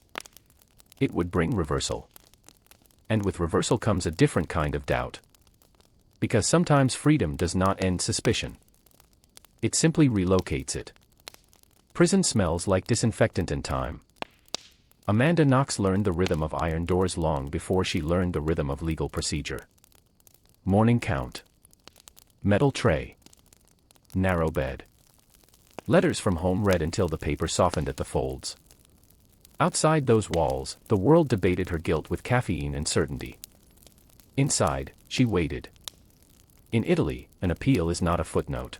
It would bring reversal. And with reversal comes a different kind of doubt. Because sometimes freedom does not end suspicion. It simply relocates it. Prison smells like disinfectant and time. Amanda Knox learned the rhythm of iron doors long before she learned the rhythm of legal procedure. Morning count. Metal tray. Narrow bed. Letters from home read until the paper softened at the folds. Outside those walls, the world debated her guilt with caffeine and certainty. Inside, she waited. In Italy, an appeal is not a footnote.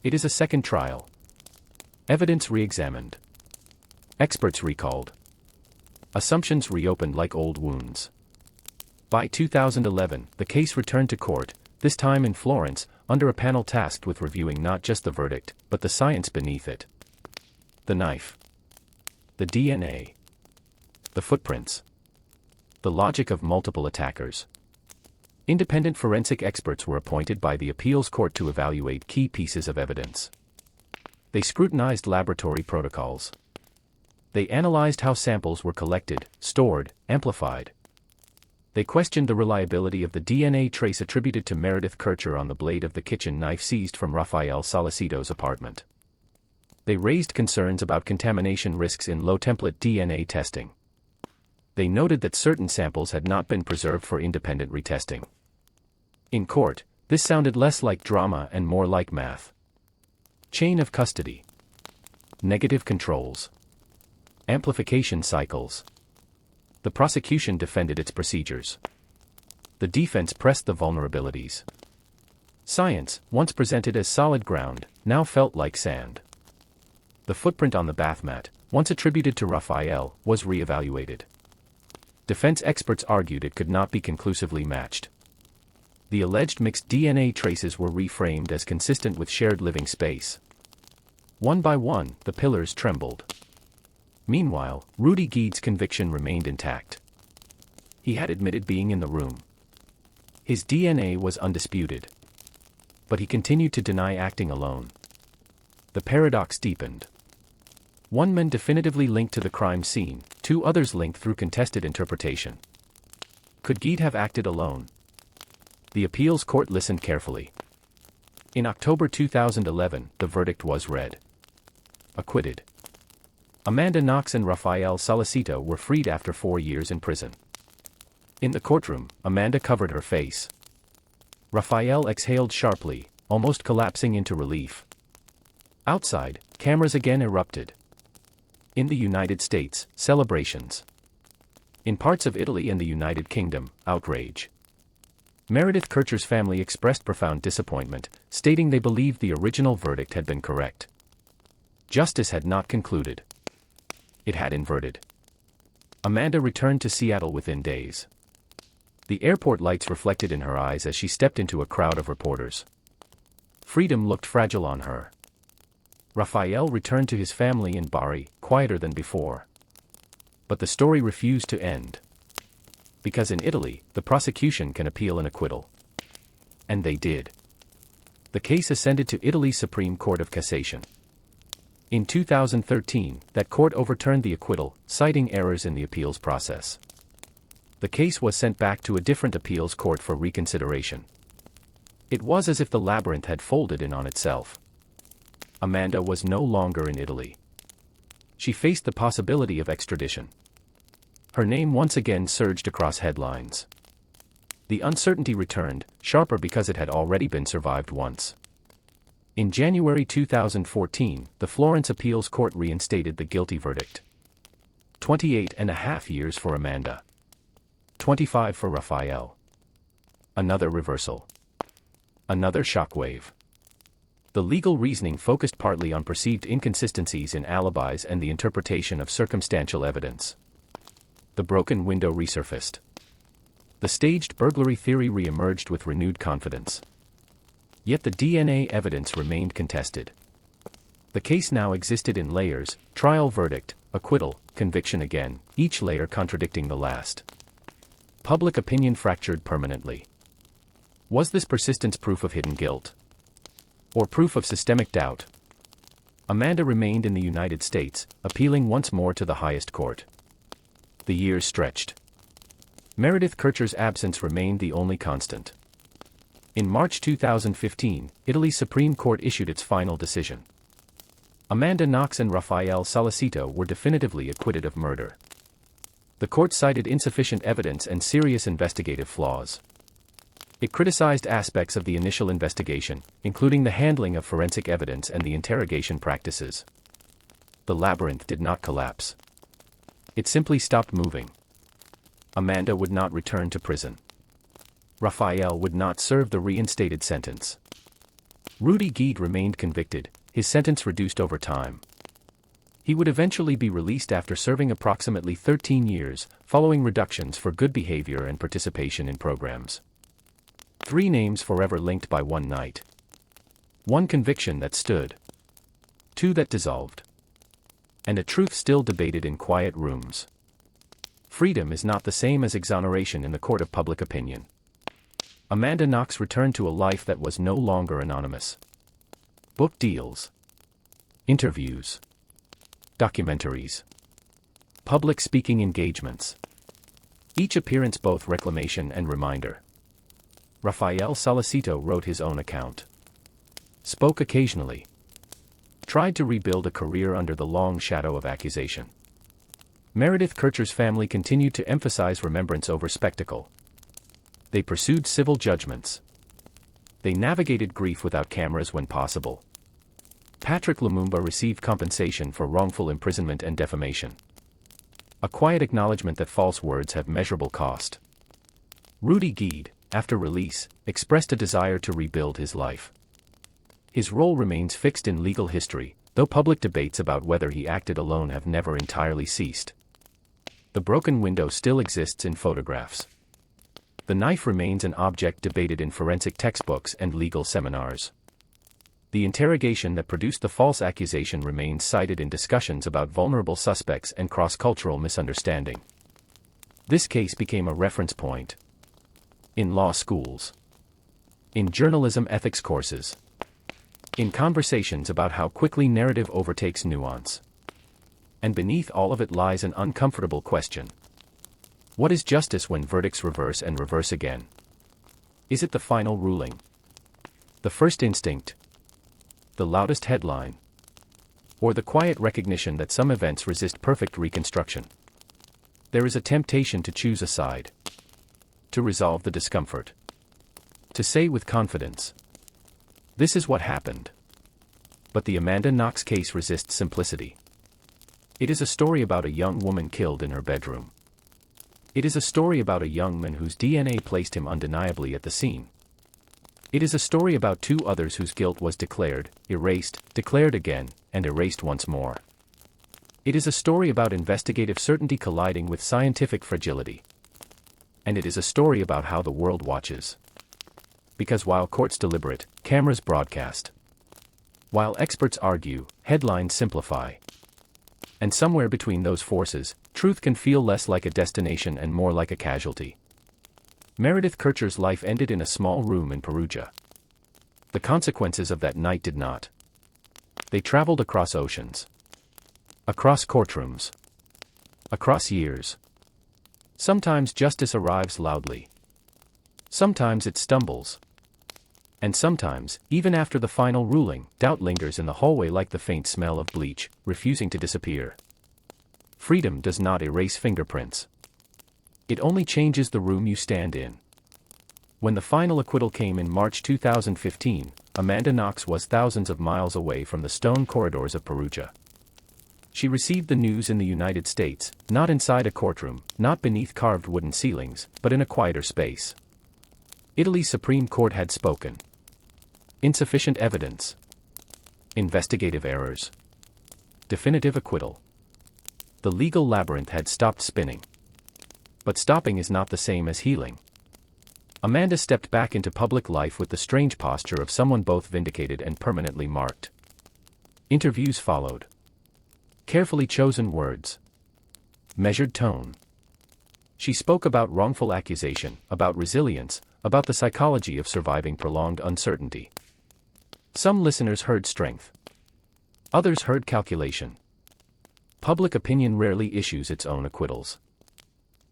It is a second trial. Evidence re-examined. Experts recalled. Assumptions reopened like old wounds. By 2011, the case returned to court, this time in Florence, under a panel tasked with reviewing not just the verdict, but the science beneath it. The knife. The DNA. The footprints. The logic of multiple attackers. Independent forensic experts were appointed by the appeals court to evaluate key pieces of evidence. They scrutinized laboratory protocols. They analyzed how samples were collected, stored, amplified. They questioned the reliability of the DNA trace attributed to Meredith Kercher on the blade of the kitchen knife seized from Raffaele Sollecito's apartment. They raised concerns about contamination risks in low-template DNA testing. They noted that certain samples had not been preserved for independent retesting. In court, this sounded less like drama and more like math. Chain of custody. Negative controls. Amplification cycles. The prosecution defended its procedures. The defense pressed the vulnerabilities. Science, once presented as solid ground, now felt like sand. The footprint on the bath mat, once attributed to Raffaele, was re-evaluated. Defense experts argued it could not be conclusively matched. The alleged mixed DNA traces were reframed as consistent with shared living space. One by one, the pillars trembled. Meanwhile, Rudy Guede's conviction remained intact. He had admitted being in the room. His DNA was undisputed. But he continued to deny acting alone. The paradox deepened. One man definitively linked to the crime scene, 2 others linked through contested interpretation. Could Guede have acted alone? The appeals court listened carefully. In October 2011, the verdict was read. Acquitted. Amanda Knox and Raffaele Sollecito were freed after 4 years in prison. In the courtroom, Amanda covered her face. Raffaele exhaled sharply, almost collapsing into relief. Outside, cameras again erupted. In the United States, celebrations. In parts of Italy and the United Kingdom, outrage. Meredith Kercher's family expressed profound disappointment, stating they believed the original verdict had been correct. Justice had not concluded. It had inverted. Amanda returned to Seattle within days. The airport lights reflected in her eyes as she stepped into a crowd of reporters. Freedom looked fragile on her. Raffaele returned to his family in Bari, quieter than before. But the story refused to end. Because in Italy, the prosecution can appeal an acquittal. And they did. The case ascended to Italy's Supreme Court of Cassation. In 2013, that court overturned the acquittal, citing errors in the appeals process. The case was sent back to a different appeals court for reconsideration. It was as if the labyrinth had folded in on itself. Amanda was no longer in Italy. She faced the possibility of extradition. Her name once again surged across headlines. The uncertainty returned, sharper because it had already been survived once. In January 2014, the Florence Appeals Court reinstated the guilty verdict. 28.5 years for Amanda. 25 for Raffaele. Another reversal. Another shockwave. The legal reasoning focused partly on perceived inconsistencies in alibis and the interpretation of circumstantial evidence. The broken window resurfaced. The staged burglary theory re-emerged with renewed confidence. Yet the DNA evidence remained contested. The case now existed in layers: trial verdict, acquittal, conviction again, each layer contradicting the last. Public opinion fractured permanently. Was this persistence proof of hidden guilt? Or proof of systemic doubt? Amanda remained in the United States, appealing once more to the highest court. The years stretched. Meredith Kercher's absence remained the only constant. In March 2015, Italy's Supreme Court issued its final decision. Amanda Knox and Raffaele Sollecito were definitively acquitted of murder. The court cited insufficient evidence and serious investigative flaws. It criticized aspects of the initial investigation, including the handling of forensic evidence and the interrogation practices. The labyrinth did not collapse. It simply stopped moving. Amanda would not return to prison. Raffaele would not serve the reinstated sentence. Rudy Guede remained convicted, his sentence reduced over time. He would eventually be released after serving approximately 13 years, following reductions for good behavior and participation in programs. 3 names forever linked by one night. 1 conviction that stood. 2 that dissolved. And a truth still debated in quiet rooms. Freedom is not the same as exoneration in the court of public opinion. Amanda Knox returned to a life that was no longer anonymous. Book deals. Interviews. Documentaries. Public speaking engagements. Each appearance both reclamation and reminder. Raffaele Sollecito wrote his own account. Spoke occasionally. Tried to rebuild a career under the long shadow of accusation. Meredith Kercher's family continued to emphasize remembrance over spectacle. They pursued civil judgments. They navigated grief without cameras when possible. Patrick Lumumba received compensation for wrongful imprisonment and defamation. A quiet acknowledgement that false words have measurable cost. Rudy Guede, after release, expressed a desire to rebuild his life. His role remains fixed in legal history, though public debates about whether he acted alone have never entirely ceased. The broken window still exists in photographs. The knife remains an object debated in forensic textbooks and legal seminars. The interrogation that produced the false accusation remains cited in discussions about vulnerable suspects and cross-cultural misunderstanding. This case became a reference point. In law schools. In journalism ethics courses. In conversations about how quickly narrative overtakes nuance. And beneath all of it lies an uncomfortable question. What is justice when verdicts reverse and reverse again? Is it the final ruling? The first instinct? The loudest headline? Or the quiet recognition that some events resist perfect reconstruction? There is a temptation to choose a side. To resolve the discomfort. To say with confidence, this is what happened. But the Amanda Knox case resists simplicity. It is a story about a young woman killed in her bedroom. It is a story about a young man whose DNA placed him undeniably at the scene. It is a story about 2 others whose guilt was declared, erased, declared again, and erased once more. It is a story about investigative certainty colliding with scientific fragility. And it is a story about how the world watches. Because while courts deliberate, cameras broadcast. While experts argue, headlines simplify. And somewhere between those forces, Truth can feel less like a destination and more like a casualty. Meredith Kercher's life ended in a small room in Perugia. The consequences of that night did not. They traveled across oceans. Across courtrooms. Across years. Sometimes justice arrives loudly. Sometimes it stumbles. And sometimes, even after the final ruling, doubt lingers in the hallway like the faint smell of bleach, refusing to disappear. Freedom does not erase fingerprints. It only changes the room you stand in. When the final acquittal came in March 2015, Amanda Knox was thousands of miles away from the stone corridors of Perugia. She received the news in the United States, not inside a courtroom, not beneath carved wooden ceilings, but in a quieter space. Italy's Supreme Court had spoken. Insufficient evidence. Investigative errors. Definitive acquittal. The legal labyrinth had stopped spinning. But stopping is not the same as healing. Amanda stepped back into public life with the strange posture of someone both vindicated and permanently marked. Interviews followed. Carefully chosen words. Measured tone. She spoke about wrongful accusation, about resilience, about the psychology of surviving prolonged uncertainty. Some listeners heard strength. Others heard calculation. Public opinion rarely issues its own acquittals.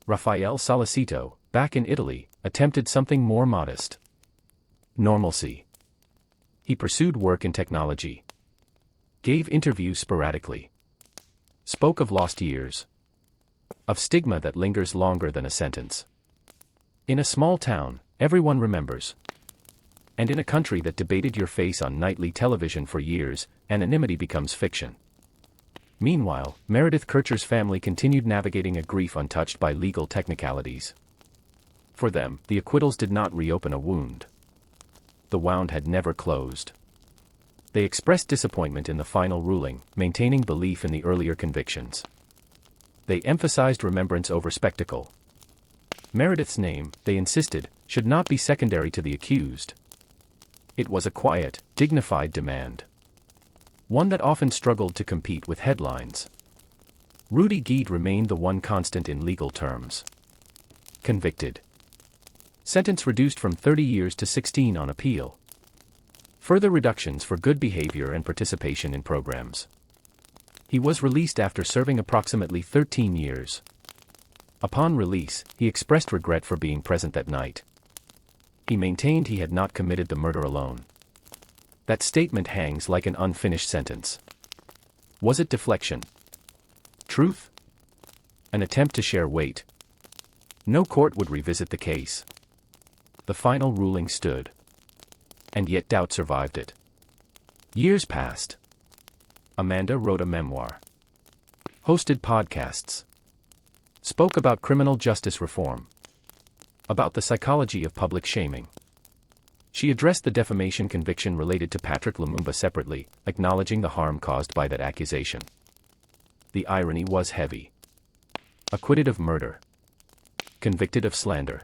Raffaele Sollecito, back in Italy, attempted something more modest. Normalcy. He pursued work in technology. Gave interviews sporadically. Spoke of lost years. Of stigma that lingers longer than a sentence. In a small town, everyone remembers. And in a country that debated your face on nightly television for years, anonymity becomes fiction. Meanwhile, Meredith Kercher's family continued navigating a grief untouched by legal technicalities. For them, the acquittals did not reopen a wound. The wound had never closed. They expressed disappointment in the final ruling, maintaining belief in the earlier convictions. They emphasized remembrance over spectacle. Meredith's name, they insisted, should not be secondary to the accused. It was a quiet, dignified demand. One that often struggled to compete with headlines. Rudy Guede remained the one constant in legal terms. Convicted. Sentence reduced from 30 years to 16 on appeal. Further reductions for good behavior and participation in programs. He was released after serving approximately 13 years. Upon release, he expressed regret for being present that night. He maintained he had not committed the murder alone. That statement hangs like an unfinished sentence. Was it deflection? Truth? An attempt to share weight? No court would revisit the case. The final ruling stood. And yet doubt survived it. Years passed. Amanda wrote a memoir. Hosted podcasts. Spoke about criminal justice reform. About the psychology of public shaming. She addressed the defamation conviction related to Patrick Lumumba separately, acknowledging the harm caused by that accusation. The irony was heavy. Acquitted of murder. Convicted of slander.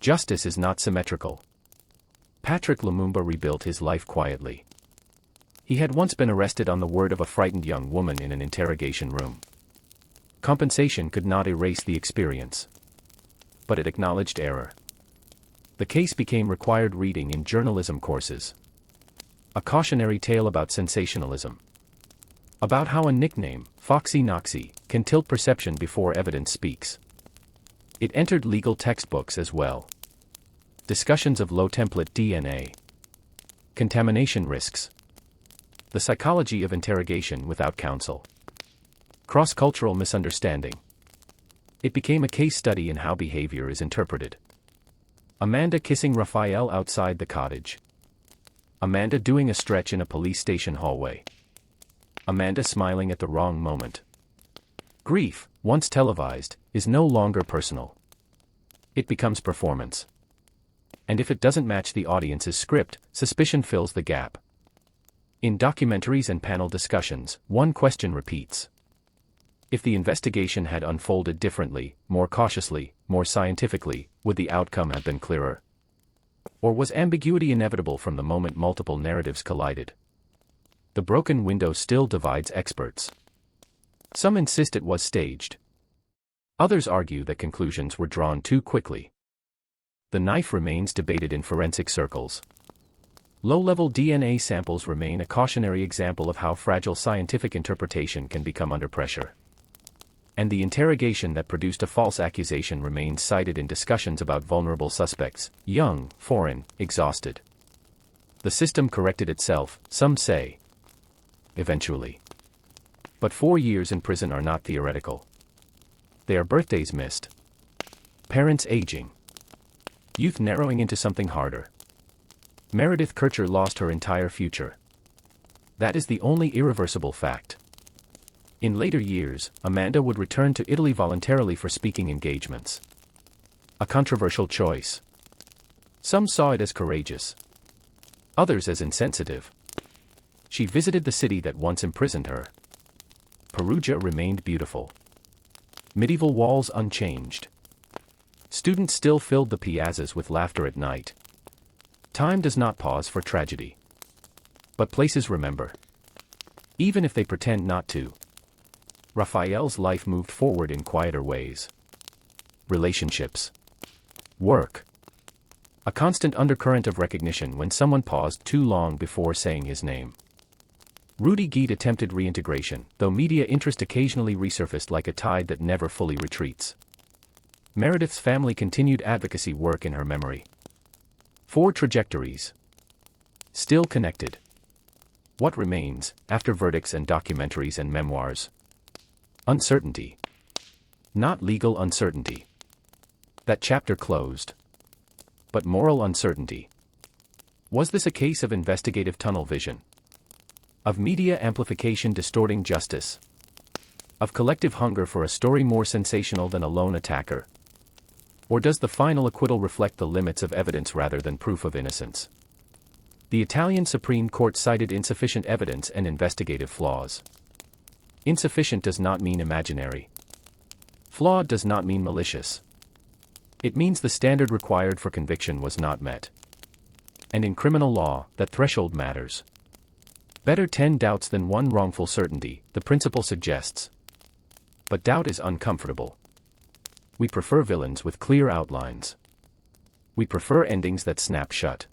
Justice is not symmetrical. Patrick Lumumba rebuilt his life quietly. He had once been arrested on the word of a frightened young woman in an interrogation room. Compensation could not erase the experience. But it acknowledged error. The case became required reading in journalism courses. A cautionary tale about sensationalism. About how a nickname, Foxy Knoxy, can tilt perception before evidence speaks. It entered legal textbooks as well. Discussions of low-template DNA. Contamination risks. The psychology of interrogation without counsel. Cross-cultural misunderstanding. It became a case study in how behavior is interpreted. Amanda kissing Raffaele outside the cottage. Amanda doing a stretch in a police station hallway. Amanda smiling at the wrong moment. Grief, once televised, is no longer personal. It becomes performance. And if it doesn't match the audience's script, suspicion fills the gap. In documentaries and panel discussions, one question repeats. If the investigation had unfolded differently, more cautiously, more scientifically, would the outcome have been clearer? Or was ambiguity inevitable from the moment multiple narratives collided? The broken window still divides experts. Some insist it was staged, Others argue that conclusions were drawn too quickly. The knife remains debated in forensic circles. Low-level DNA samples remain a cautionary example of how fragile scientific interpretation can become under pressure. And the interrogation that produced a false accusation remains cited in discussions about vulnerable suspects, young, foreign, exhausted. The system corrected itself, some say. Eventually. But 4 years in prison are not theoretical. They are birthdays missed. Parents aging. Youth narrowing into something harder. Meredith Kercher lost her entire future. That is the only irreversible fact. In later years, Amanda would return to Italy voluntarily for speaking engagements. A controversial choice. Some saw it as courageous. Others as insensitive. She visited the city that once imprisoned her. Perugia remained beautiful. Medieval walls unchanged. Students still filled the piazzas with laughter at night. Time does not pause for tragedy. But places remember. Even if they pretend not to. Raffaele's life moved forward in quieter ways. Relationships. Work. A constant undercurrent of recognition when someone paused too long before saying his name. Rudy Guede attempted reintegration, though media interest occasionally resurfaced like a tide that never fully retreats. Meredith's family continued advocacy work in her memory. 4 trajectories. Still connected. What remains, after verdicts and documentaries and memoirs? Uncertainty. Not legal uncertainty. That chapter closed. But moral uncertainty. Was this a case of investigative tunnel vision? Of media amplification distorting justice? Of collective hunger for a story more sensational than a lone attacker? Or does the final acquittal reflect the limits of evidence rather than proof of innocence? The Italian Supreme Court cited insufficient evidence and investigative flaws. Insufficient does not mean imaginary. Flawed does not mean malicious. It means the standard required for conviction was not met. And in criminal law, that threshold matters. Better 10 doubts than 1 wrongful certainty, the principle suggests. But doubt is uncomfortable. We prefer villains with clear outlines. We prefer endings that snap shut.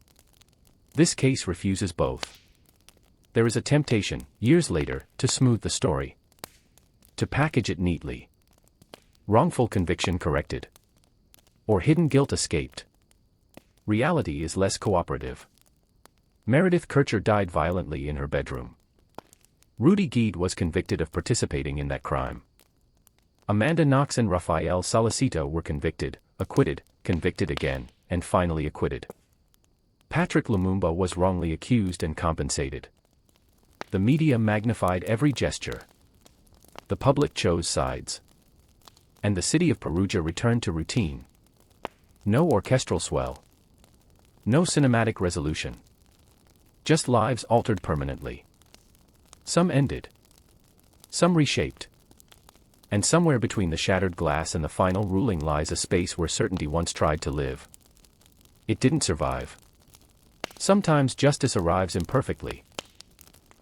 This case refuses both. There is a temptation, years later, to smooth the story. To package it neatly. Wrongful conviction corrected. Or hidden guilt escaped. Reality is less cooperative. Meredith Kercher died violently in her bedroom. Rudy Guede was convicted of participating in that crime. Amanda Knox and Raffaele Sollecito were convicted, acquitted, convicted again, and finally acquitted. Patrick Lumumba was wrongly accused and compensated. The media magnified every gesture. The public chose sides. And the city of Perugia returned to routine. No orchestral swell. No cinematic resolution. Just lives altered permanently. Some ended. Some reshaped. And somewhere between the shattered glass and the final ruling lies a space where certainty once tried to live. It didn't survive. Sometimes justice arrives imperfectly.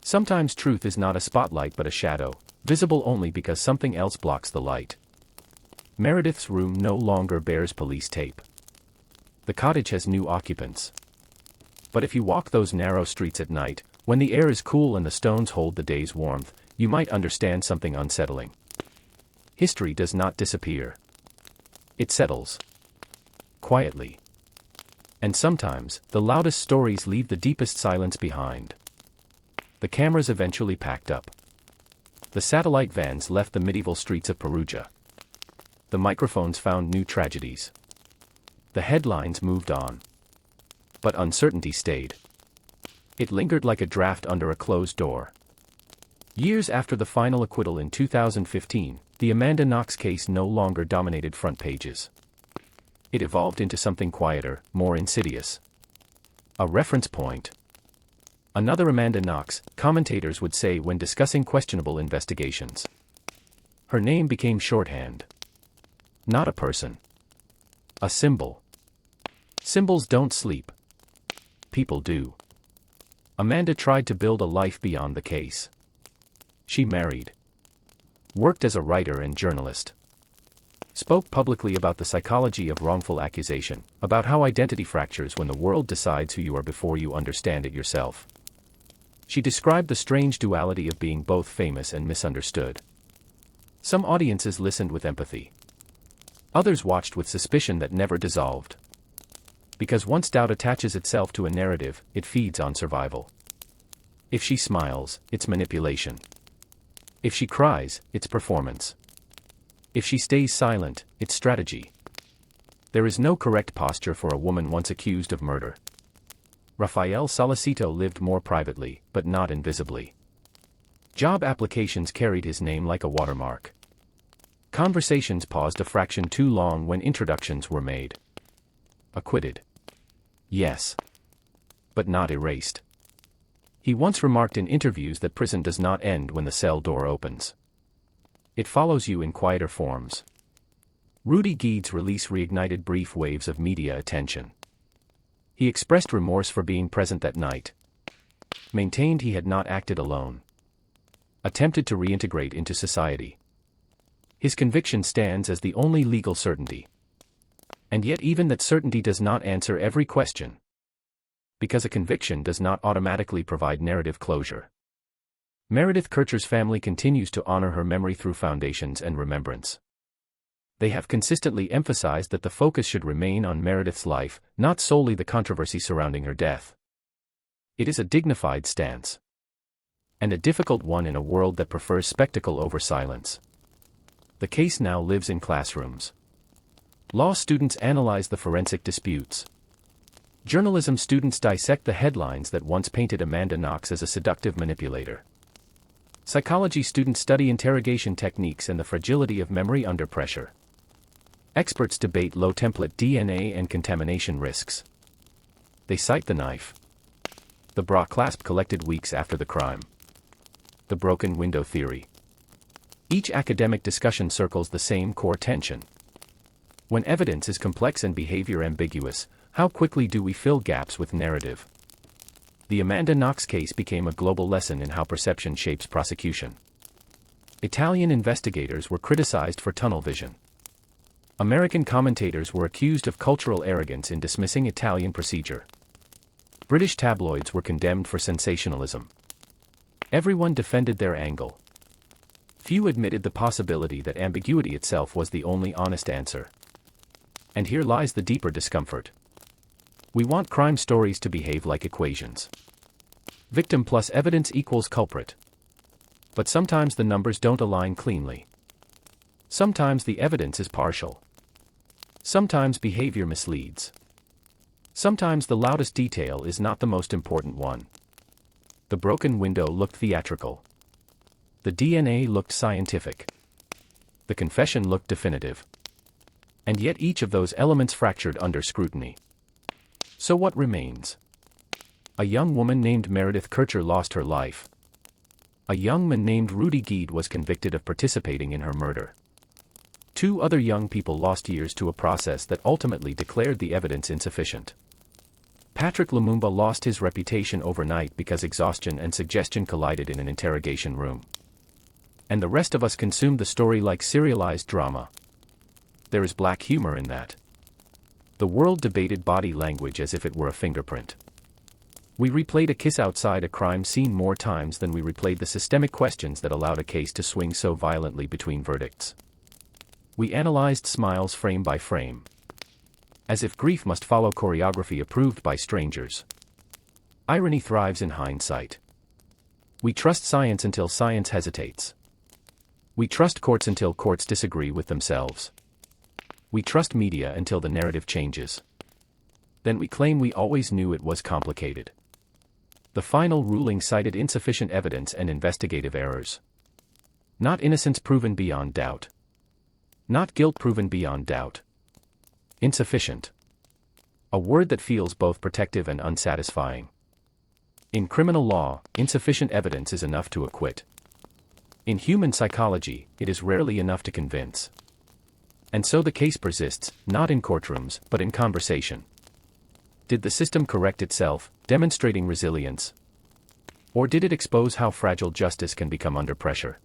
Sometimes truth is not a spotlight but a shadow, visible only because something else blocks the light. Meredith's room no longer bears police tape. The cottage has new occupants. But if you walk those narrow streets at night, when the air is cool and the stones hold the day's warmth, you might understand something unsettling. History does not disappear. It settles. Quietly. And sometimes, the loudest stories leave the deepest silence behind. The cameras eventually packed up. The satellite vans left the medieval streets of Perugia. The microphones found new tragedies. The headlines moved on. But uncertainty stayed. It lingered like a draft under a closed door. Years after the final acquittal in 2015, the Amanda Knox case no longer dominated front pages. It evolved into something quieter, more insidious. A reference point. Another Amanda Knox, commentators would say when discussing questionable investigations. Her name became shorthand. Not a person. A symbol. Symbols don't sleep. People do. Amanda tried to build a life beyond the case. She married. Worked as a writer and journalist. spoke publicly about the psychology of wrongful accusation, about how identity fractures when the world decides who you are before you understand it yourself. She described the strange duality of being both famous and misunderstood. Some audiences listened with empathy. Others watched with suspicion that never dissolved. Because once doubt attaches itself to a narrative, it feeds on survival. If she smiles, it's manipulation. If she cries, it's performance. If she stays silent, it's strategy. There is no correct posture for a woman once accused of murder. Raffaele Sollecito lived more privately, but not invisibly. Job applications carried his name like a watermark. Conversations paused a fraction too long when introductions were made. Acquitted. Yes. But not erased. He once remarked in interviews that prison does not end when the cell door opens. It follows you in quieter forms. Rudy Guede's release reignited brief waves of media attention. He expressed remorse for being present that night. Maintained he had not acted alone. Attempted to reintegrate into society. His conviction stands as the only legal certainty. And yet even that certainty does not answer every question. Because a conviction does not automatically provide narrative closure. Meredith Kercher's family continues to honor her memory through foundations and remembrance. They have consistently emphasized that the focus should remain on Meredith's life, not solely the controversy surrounding her death. It is a dignified stance. And a difficult one in a world that prefers spectacle over silence. The case now lives in classrooms. Law students analyze the forensic disputes. Journalism students dissect the headlines that once painted Amanda Knox as a seductive manipulator. Psychology students study interrogation techniques and the fragility of memory under pressure. Experts debate low-template DNA and contamination risks. They cite the knife. The bra clasp collected weeks after the crime. The broken window theory. Each academic discussion circles the same core tension. When evidence is complex and behavior ambiguous, how quickly do we fill gaps with narrative? The Amanda Knox case became a global lesson in how perception shapes prosecution. Italian investigators were criticized for tunnel vision. American commentators were accused of cultural arrogance in dismissing Italian procedure. British tabloids were condemned for sensationalism. Everyone defended their angle. Few admitted the possibility that ambiguity itself was the only honest answer. And here lies the deeper discomfort. We want crime stories to behave like equations. Victim plus evidence equals culprit. But sometimes the numbers don't align cleanly. Sometimes the evidence is partial. Sometimes behavior misleads. Sometimes the loudest detail is not the most important one. The broken window looked theatrical. The DNA looked scientific. The confession looked definitive. And yet each of those elements fractured under scrutiny. So what remains? A young woman named Meredith Kercher lost her life. A young man named Rudy Guede was convicted of participating in her murder. 2 other young people lost years to a process that ultimately declared the evidence insufficient. Patrick Lumumba lost his reputation overnight because exhaustion and suggestion collided in an interrogation room. And the rest of us consumed the story like serialized drama. There is black humor in that. The world debated body language as if it were a fingerprint. We replayed a kiss outside a crime scene more times than we replayed the systemic questions that allowed a case to swing so violently between verdicts. We analyzed smiles frame by frame. As if grief must follow choreography approved by strangers. Irony thrives in hindsight. We trust science until science hesitates. We trust courts until courts disagree with themselves. We trust media until the narrative changes. Then we claim we always knew it was complicated. The final ruling cited insufficient evidence and investigative errors. Not innocence proven beyond doubt. Not guilt proven beyond doubt. Insufficient. A word that feels both protective and unsatisfying. In criminal law, insufficient evidence is enough to acquit. In human psychology, it is rarely enough to convince. And so the case persists, not in courtrooms, but in conversation. Did the system correct itself, demonstrating resilience? Or did it expose how fragile justice can become under pressure?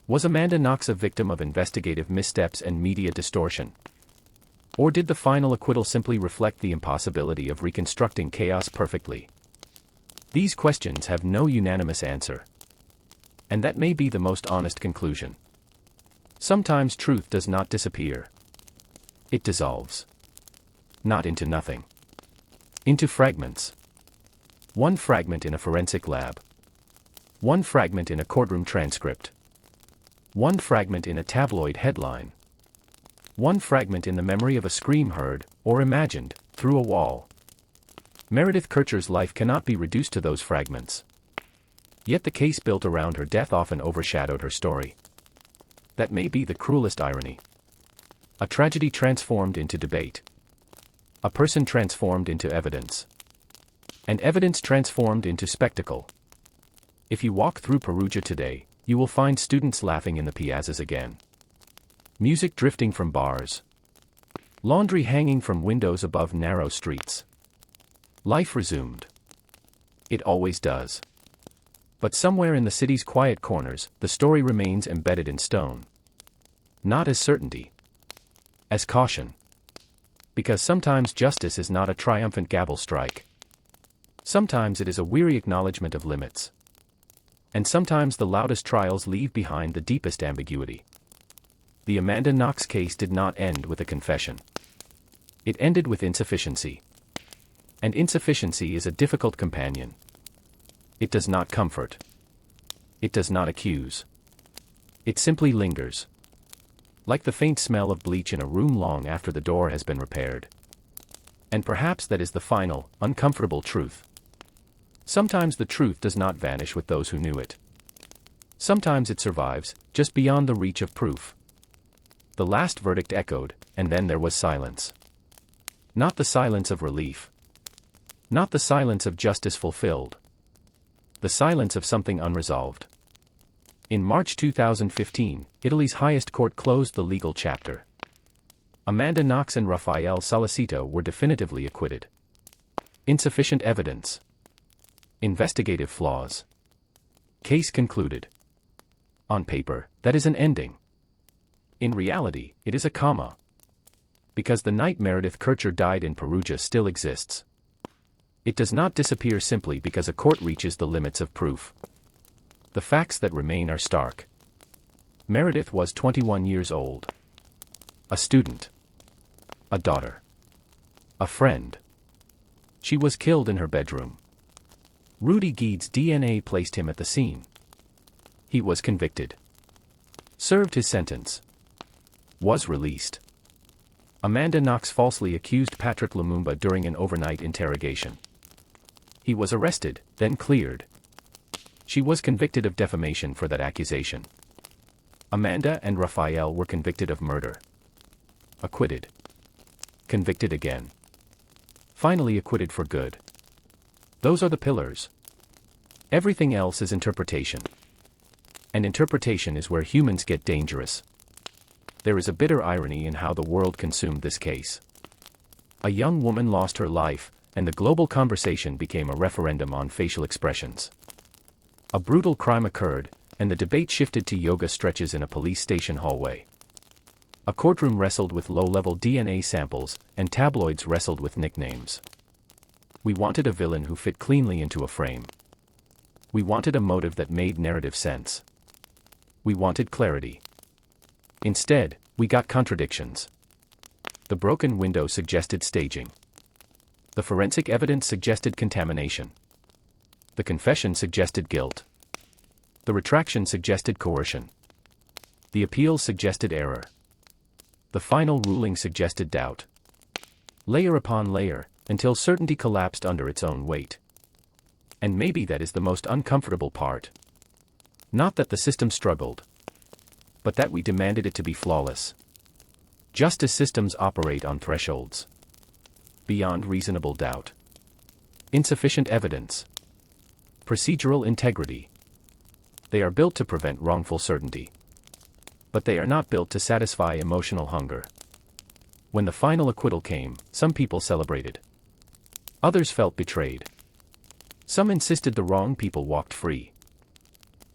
Was Amanda Knox a victim of investigative missteps and media distortion? Or did the final acquittal simply reflect the impossibility of reconstructing chaos perfectly? These questions have no unanimous answer. And that may be the most honest conclusion. Sometimes truth does not disappear. It dissolves. Not into nothing. Into fragments. One fragment in a forensic lab. One fragment in a courtroom transcript. One fragment in a tabloid headline. One fragment in the memory of a scream heard, or imagined, through a wall. Meredith Kercher's life cannot be reduced to those fragments. Yet the case built around her death often overshadowed her story. That may be the cruelest irony. A tragedy transformed into debate. A person transformed into evidence. And evidence transformed into spectacle. If you walk through Perugia today, you will find students laughing in the piazzas again. Music drifting from bars. Laundry hanging from windows above narrow streets. Life resumed. It always does. But somewhere in the city's quiet corners, the story remains embedded in stone. Not as certainty. As caution. Because sometimes justice is not a triumphant gavel strike. Sometimes it is a weary acknowledgement of limits. And sometimes the loudest trials leave behind the deepest ambiguity. The Amanda Knox case did not end with a confession. It ended with insufficiency. And insufficiency is a difficult companion. It does not comfort. It does not accuse. It simply lingers. Like the faint smell of bleach in a room long after the door has been repaired. And perhaps that is the final, uncomfortable truth. Sometimes the truth does not vanish with those who knew it. Sometimes it survives, just beyond the reach of proof. The last verdict echoed, and then there was silence. Not the silence of relief. Not the silence of justice fulfilled. The silence of something unresolved. In March 2015, Italy's highest court closed the legal chapter. Amanda Knox and Raffaele Sollecito were definitively acquitted. Insufficient evidence. Investigative flaws. Case concluded. On paper, that is an ending. In reality, it is a comma. Because the night Meredith Kercher died in Perugia still exists. It does not disappear simply because a court reaches the limits of proof. The facts that remain are stark. Meredith was 21 years old. A student. A daughter. A friend. She was killed in her bedroom. Rudy Guede's DNA placed him at the scene. He was convicted. Served his sentence. Was released. Amanda Knox falsely accused Patrick Lumumba during an overnight interrogation. He was arrested, then cleared. She was convicted of defamation for that accusation. Amanda and Raffaele were convicted of murder. Acquitted. Convicted again. Finally acquitted for good. Those are the pillars. Everything else is interpretation. And interpretation is where humans get dangerous. There is a bitter irony in how the world consumed this case. A young woman lost her life, and the global conversation became a referendum on facial expressions. A brutal crime occurred, and the debate shifted to yoga stretches in a police station hallway. A courtroom wrestled with low-level DNA samples, and tabloids wrestled with nicknames. We wanted a villain who fit cleanly into a frame. We wanted a motive that made narrative sense. We wanted clarity. Instead, we got contradictions. The broken window suggested staging. The forensic evidence suggested contamination. The confession suggested guilt. The retraction suggested coercion. The appeal suggested error. The final ruling suggested doubt. Layer upon layer, until certainty collapsed under its own weight. And maybe that is the most uncomfortable part. Not that the system struggled, but that we demanded it to be flawless. Justice systems operate on thresholds. Beyond reasonable doubt. Insufficient evidence. Procedural integrity. They are built to prevent wrongful certainty. But they are not built to satisfy emotional hunger. When the final acquittal came, some people celebrated. Others felt betrayed. Some insisted the wrong people walked free.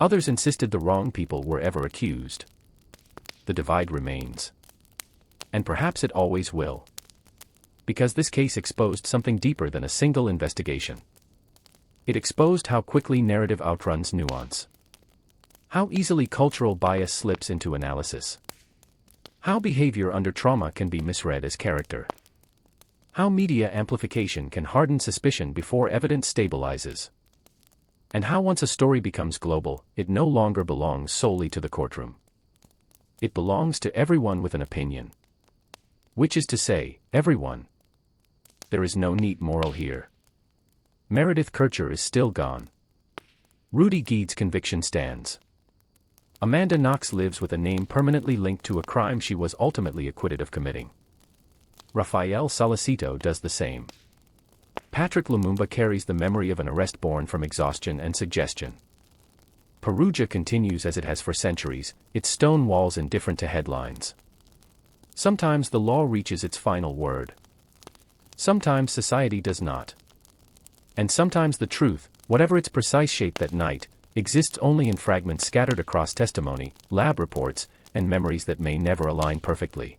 Others insisted the wrong people were ever accused. The divide remains. And perhaps it always will. Because this case exposed something deeper than a single investigation. It exposed how quickly narrative outruns nuance. How easily cultural bias slips into analysis. How behavior under trauma can be misread as character. How media amplification can harden suspicion before evidence stabilizes. And how once a story becomes global, it no longer belongs solely to the courtroom. It belongs to everyone with an opinion. Which is to say, everyone. There is no neat moral here. Meredith Kercher is still gone. Rudy Guede's conviction stands. Amanda Knox lives with a name permanently linked to a crime she was ultimately acquitted of committing. Raffaele Sollecito does the same. Patrick Lumumba carries the memory of an arrest born from exhaustion and suggestion. Perugia continues as it has for centuries, its stone walls indifferent to headlines. Sometimes the law reaches its final word. Sometimes society does not. And sometimes the truth, whatever its precise shape that night, exists only in fragments scattered across testimony, lab reports, and memories that may never align perfectly.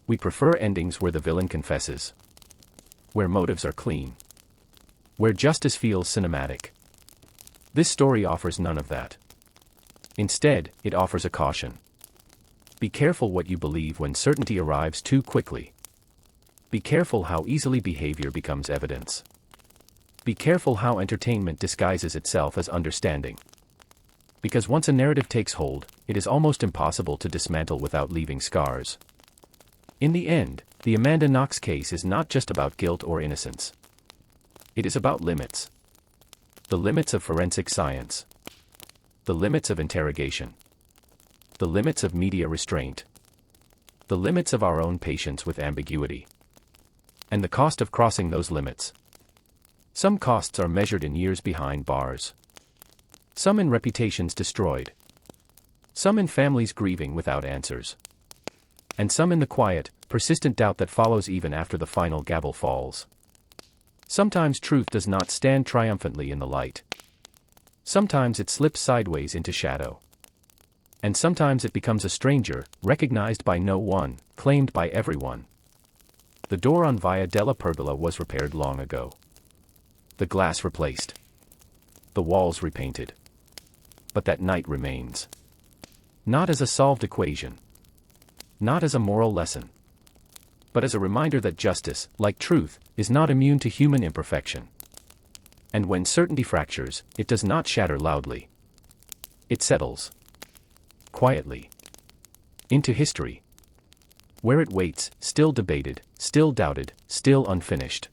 We prefer endings where the villain confesses. Where motives are clean. Where justice feels cinematic. This story offers none of that. Instead, it offers a caution. Be careful what you believe when certainty arrives too quickly. Be careful how easily behavior becomes evidence. Be careful how entertainment disguises itself as understanding. Because once a narrative takes hold, it is almost impossible to dismantle without leaving scars. In the end, the Amanda Knox case is not just about guilt or innocence. It is about limits. The limits of forensic science. The limits of interrogation. The limits of media restraint. The limits of our own patience with ambiguity. And the cost of crossing those limits. Some costs are measured in years behind bars. Some in reputations destroyed. Some in families grieving without answers. And some in the quiet, persistent doubt that follows even after the final gavel falls. Sometimes truth does not stand triumphantly in the light. Sometimes it slips sideways into shadow. And sometimes it becomes a stranger, recognized by no one, claimed by everyone. The door on Via della Pergola was repaired long ago. The glass replaced. The walls repainted. But that night remains. Not as a solved equation. Not as a moral lesson. But as a reminder that justice, like truth, is not immune to human imperfection. And when certainty fractures, it does not shatter loudly. It settles. Quietly. Into history. Where it waits, still debated, still doubted, still unfinished.